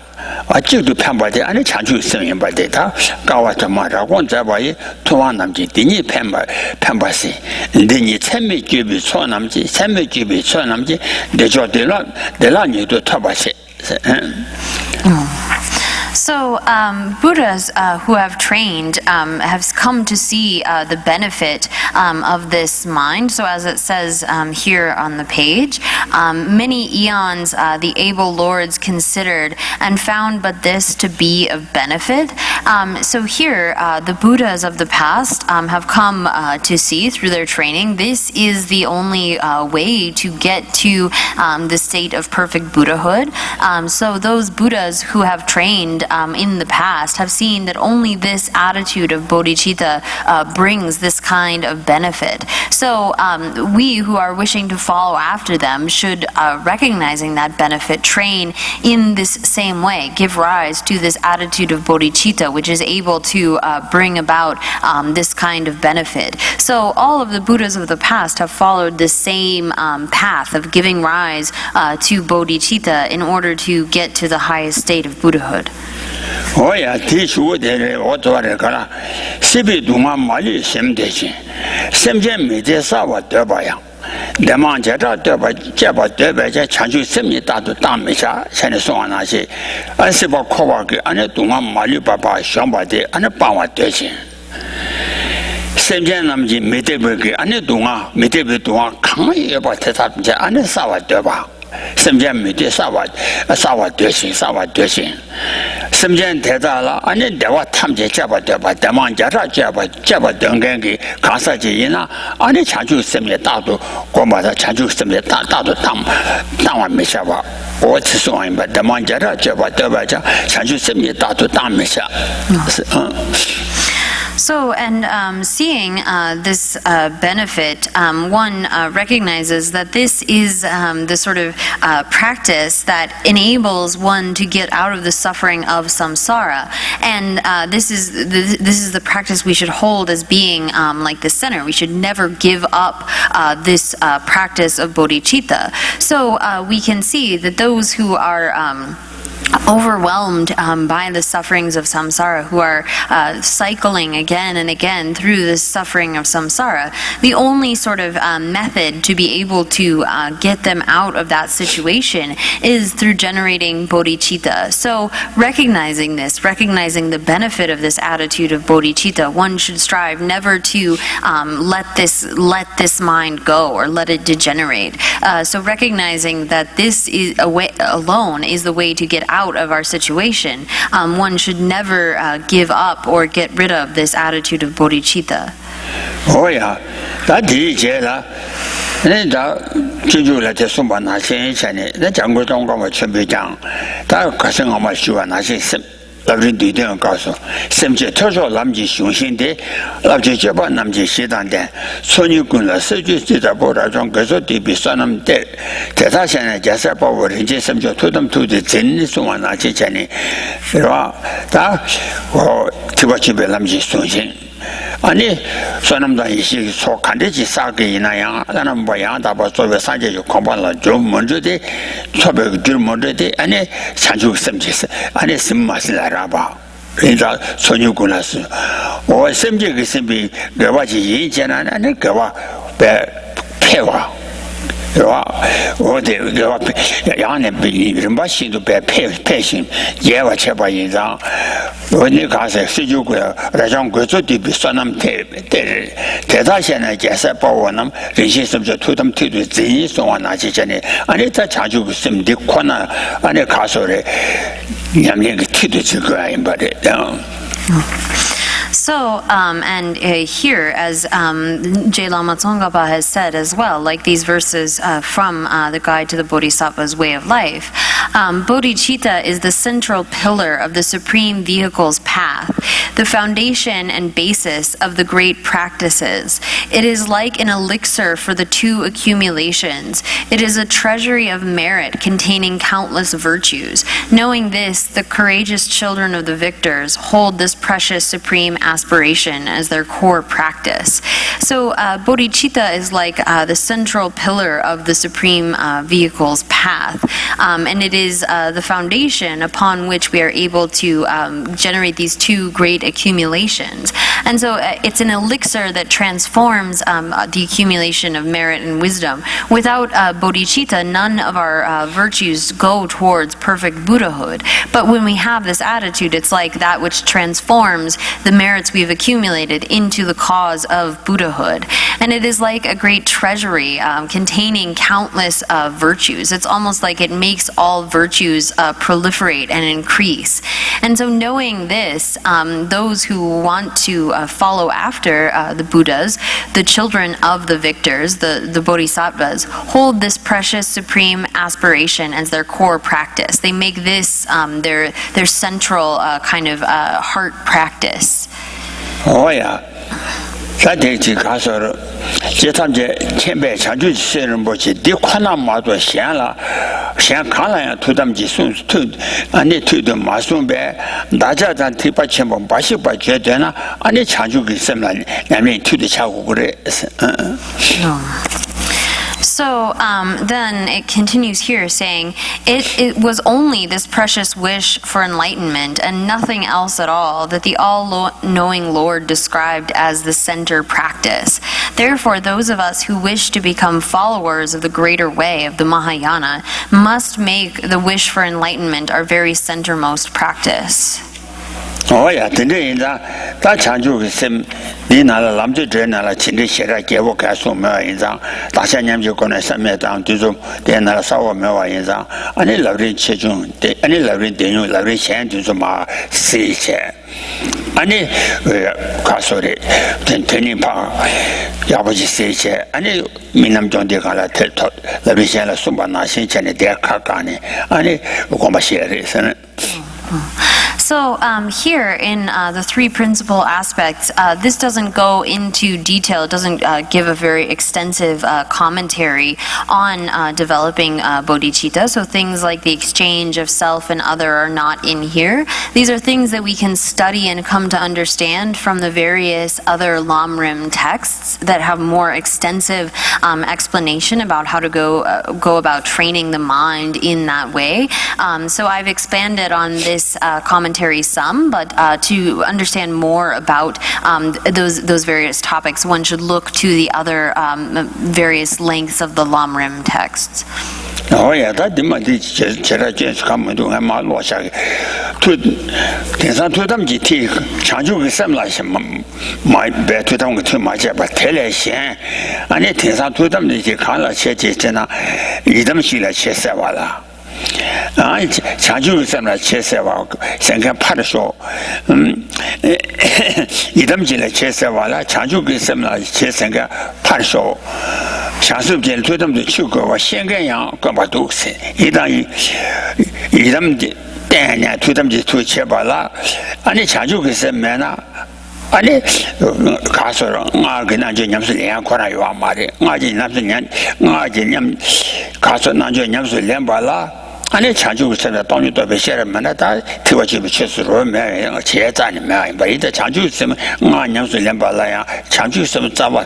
아직도 편바데 아니 자주 있으면 바데다 가와서 말하고 자바이 토완남지 디니 편바시 디니 참미규비 소남지 참미규비 소남지 대조되라니도 타바시. So Buddhas who have trained have come to see the benefit of this mind. So as it says here on the page, many eons the able lords considered and found but this to be of benefit. So here the Buddhas of the past have come to see through their training this is the only way to get to the state of perfect Buddhahood. So those Buddhas who have trained in the past have seen that only this attitude of bodhicitta brings this kind of benefit. So we who are wishing to follow after them should, recognizing that benefit, train in this same way, give rise to this attitude of bodhicitta, which is able to bring about this kind of benefit. So all of the Buddhas of the past have followed the same path of giving rise to bodhicitta in order to get to the highest state of Buddhahood. 오야 뒤주고대를 오토를 가라 12동안 말이 셈되지 셈제 미제사와 되봐야 대만 제자 되바 제바 되베제 chanchu semni 다도 담미샤 전에 소나시 안시바 코바게 안에 동안 말리 바바 샹바데 안에 바와 되신 semjen namji metebe게 안에 동안 메테베 동안 강에 바 대답제 안에 싸와 되바 semjen mete 싸와 되신 semjen 대다라 안에 대와 탐제 잡아 되바 대만 제자 잡아 등gen기 가사지이나 안에 chanchu semni 다도 고마다 chanchu semni 다도 담와 메샤바我只说一把，他们家这把这把这，chanchu semni 다도 담메샤 So, and seeing this benefit, one recognizes that this is the sort of practice that enables one to get out of the suffering of samsara, and this is the practice we should hold as being like the center. We should never give up this practice of bodhicitta. So we can see that those who are overwhelmed by the sufferings of samsara, who are cycling again and again through the suffering of samsara, the only sort of method to be able to get them out of that situation is through generating bodhicitta. So recognizing the benefit of this attitude of bodhicitta, one should strive never to let this mind go or let it degenerate. So recognizing that this is a way alone is the way to get out of our situation, one should never give up or get rid of this attitude of bodhicitta. Oh yeah, that is it. That just like the Sumba Nasi, the jungle don't go much be down. That question how much you are Nasi. 老人对这告诉，甚至特殊南极雄心的，老就这把南极西当的，所以跟了世界最大波大中，各种对比算那么的，在他现在假设把我人家甚至土他们土的真的送往哪去钱呢？是吧？他我这个就被南极雄心。 아니 사람들 이시 속한데지 싸게 이나야 나는 뭐야 다봐 소베 산제주 공부를 좀 먼저데 소베 줄 먼저데 아니 산주 섬지스 아니 심마스 알아봐 그러니까 소유군라스 오 섬지 그 섬비 그와지 이제나 아니 그와 배 폐와 그와 어디 그와 양내 이런 맛이도 배 폐신 예와 제바 인상 어디 가서 수주고요. 라장 고조디 비싼남 대다시나 제사 보원남 리시스부터 투담 티도 진이 송하나지 전에 아니 다 자주 있음디 코나 안에 가서래 냠냠 티도 지고 아인 바래. So, and here, as J. Lama Tsongkhapa has said as well, like these verses from the Guide to the Bodhisattva's Way of Life, bodhicitta is the central pillar of the Supreme Vehicle's path, the foundation and basis of the great practices. It is like an elixir for the two accumulations. It is a treasury of merit containing countless virtues. Knowing this, the courageous children of the victors hold this precious supreme aspiration as their core practice. So bodhicitta is like the central pillar of the Supreme Vehicle's path, and it is the foundation upon which we are able to generate these two great accumulations. And so it's an elixir that transforms the accumulation of merit and wisdom. Without bodhicitta, none of our virtues go towards perfect Buddhahood. But when we have this attitude, it's like that which transforms the merits we've accumulated into the cause of Buddhahood. And it is like a great treasury containing countless virtues. It's almost like it makes all virtues proliferate and increase. And so knowing this, those who want to follow after the Buddhas, the children of the victors, the bodhisattvas, hold this precious supreme aspiration as their core practice. They make this their central kind of heart practice. Oh yeah. 사대지 가서 제탐제 천배 자주 쓰는 뭐지 디코나 마도 시안라 시안 가라야 투담지 순투 안에 투도 마순배 나자단 티바침 뭐 마시 봐줘야 되나 안에 자주 있으면 남이 투도 차고 그래. So then it continues here saying, it was only this precious wish for enlightenment and nothing else at all that the all-knowing Lord described as the center practice. Therefore, those of us who wish to become followers of the greater way of the Mahayana must make the wish for enlightenment our very centermost practice. Oh yeah, today in that change sim Nina Lamju General Chinishera Gevo Casuma in Zang, Tasanyam Jokona Samet down to Zoom, then Sawa Mewa in Zang, and a lovely Chejun, any lovely Denu, lovely Shan to Zuma, see chair. Any Casore, Tenny Park, Yabaji see chair, any Minam John de Gala Teltot, La Vigela Sumbana Shin and their Kakani, any Ukomasheri. So here in the three principal aspects, this doesn't go into detail, it doesn't give a very extensive commentary on developing bodhicitta. So things like the exchange of self and other are not in here. These are things that we can study and come to understand from the various other Lamrim texts that have more extensive explanation about how to go about training the mind in that way. So I've expanded on this commentary some, but to understand more about those various topics, one should look to the other various lengths of the Lamrim texts. Oh yeah, that demand is coming to him. I was like, to them, GT, Chanju, some like my bed to them too much, but tell us, and it is out to them, the color chechena, Idam Shila Chesawala. Chanju some like Chesawa, Sanka Parasho, Idam Jilla Chesawala, Chanju some like Chesanga Parasho. 享受点对他们的去过我先跟样干嘛都是一旦以他们的电呢对他们的推切吧啦俺的抢救个什么呢俺的卡说了俺跟那就你们是连过来有啊嘛的俺就那是连俺就你们卡说那就你们是连吧啦俺的抢救现在当年都被写了嘛那他替我就确实说没钱赚的没唯的抢救什么俺你们是连吧啦呀抢救什么咋吧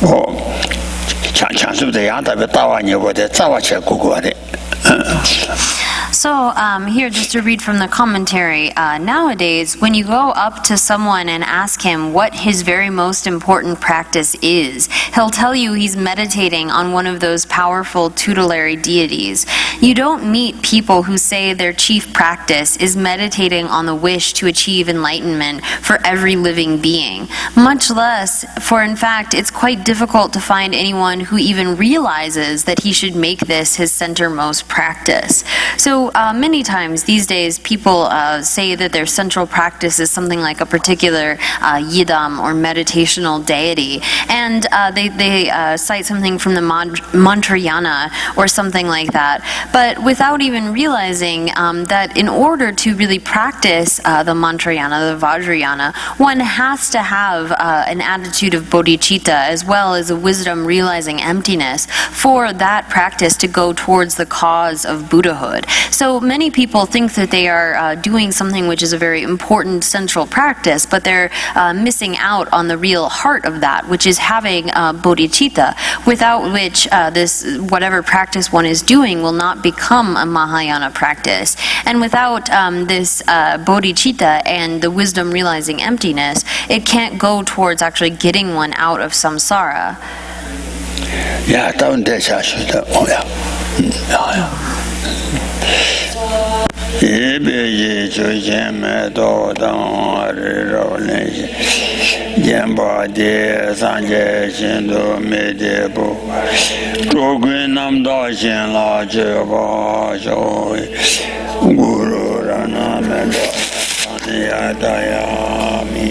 哦 So here, just to read from the commentary, nowadays, when you go up to someone and ask him what his very most important practice is, he'll tell you he's meditating on one of those powerful tutelary deities. You don't meet people who say their chief practice is meditating on the wish to achieve enlightenment for every living being. Much less, for in fact, it's quite difficult to find anyone who even realizes that he should make this his centermost practice. So many times these days people say that their central practice is something like a particular yidam or meditational deity, and they cite something from the Mantrayana or something like that, but without even realizing that in order to really practice the Mantrayana, the Vajrayana, one has to have an attitude of bodhicitta as well as a wisdom realizing emptiness for that practice to go towards the cause of Buddhahood. So many people think that they are doing something which is a very important central practice, but they're missing out on the real heart of that, which is having bodhicitta, without which this whatever practice one is doing will not become a Mahayana practice. And without this bodhicitta and the wisdom realizing emptiness, it can't go towards actually getting one out of samsara. Yeah, don't Ibi Chujime Dodang Rirolin Jemba de Sanje Shindu Medibu Progunam Doshin La Jeba Joy Guru Rana Meda Yadayami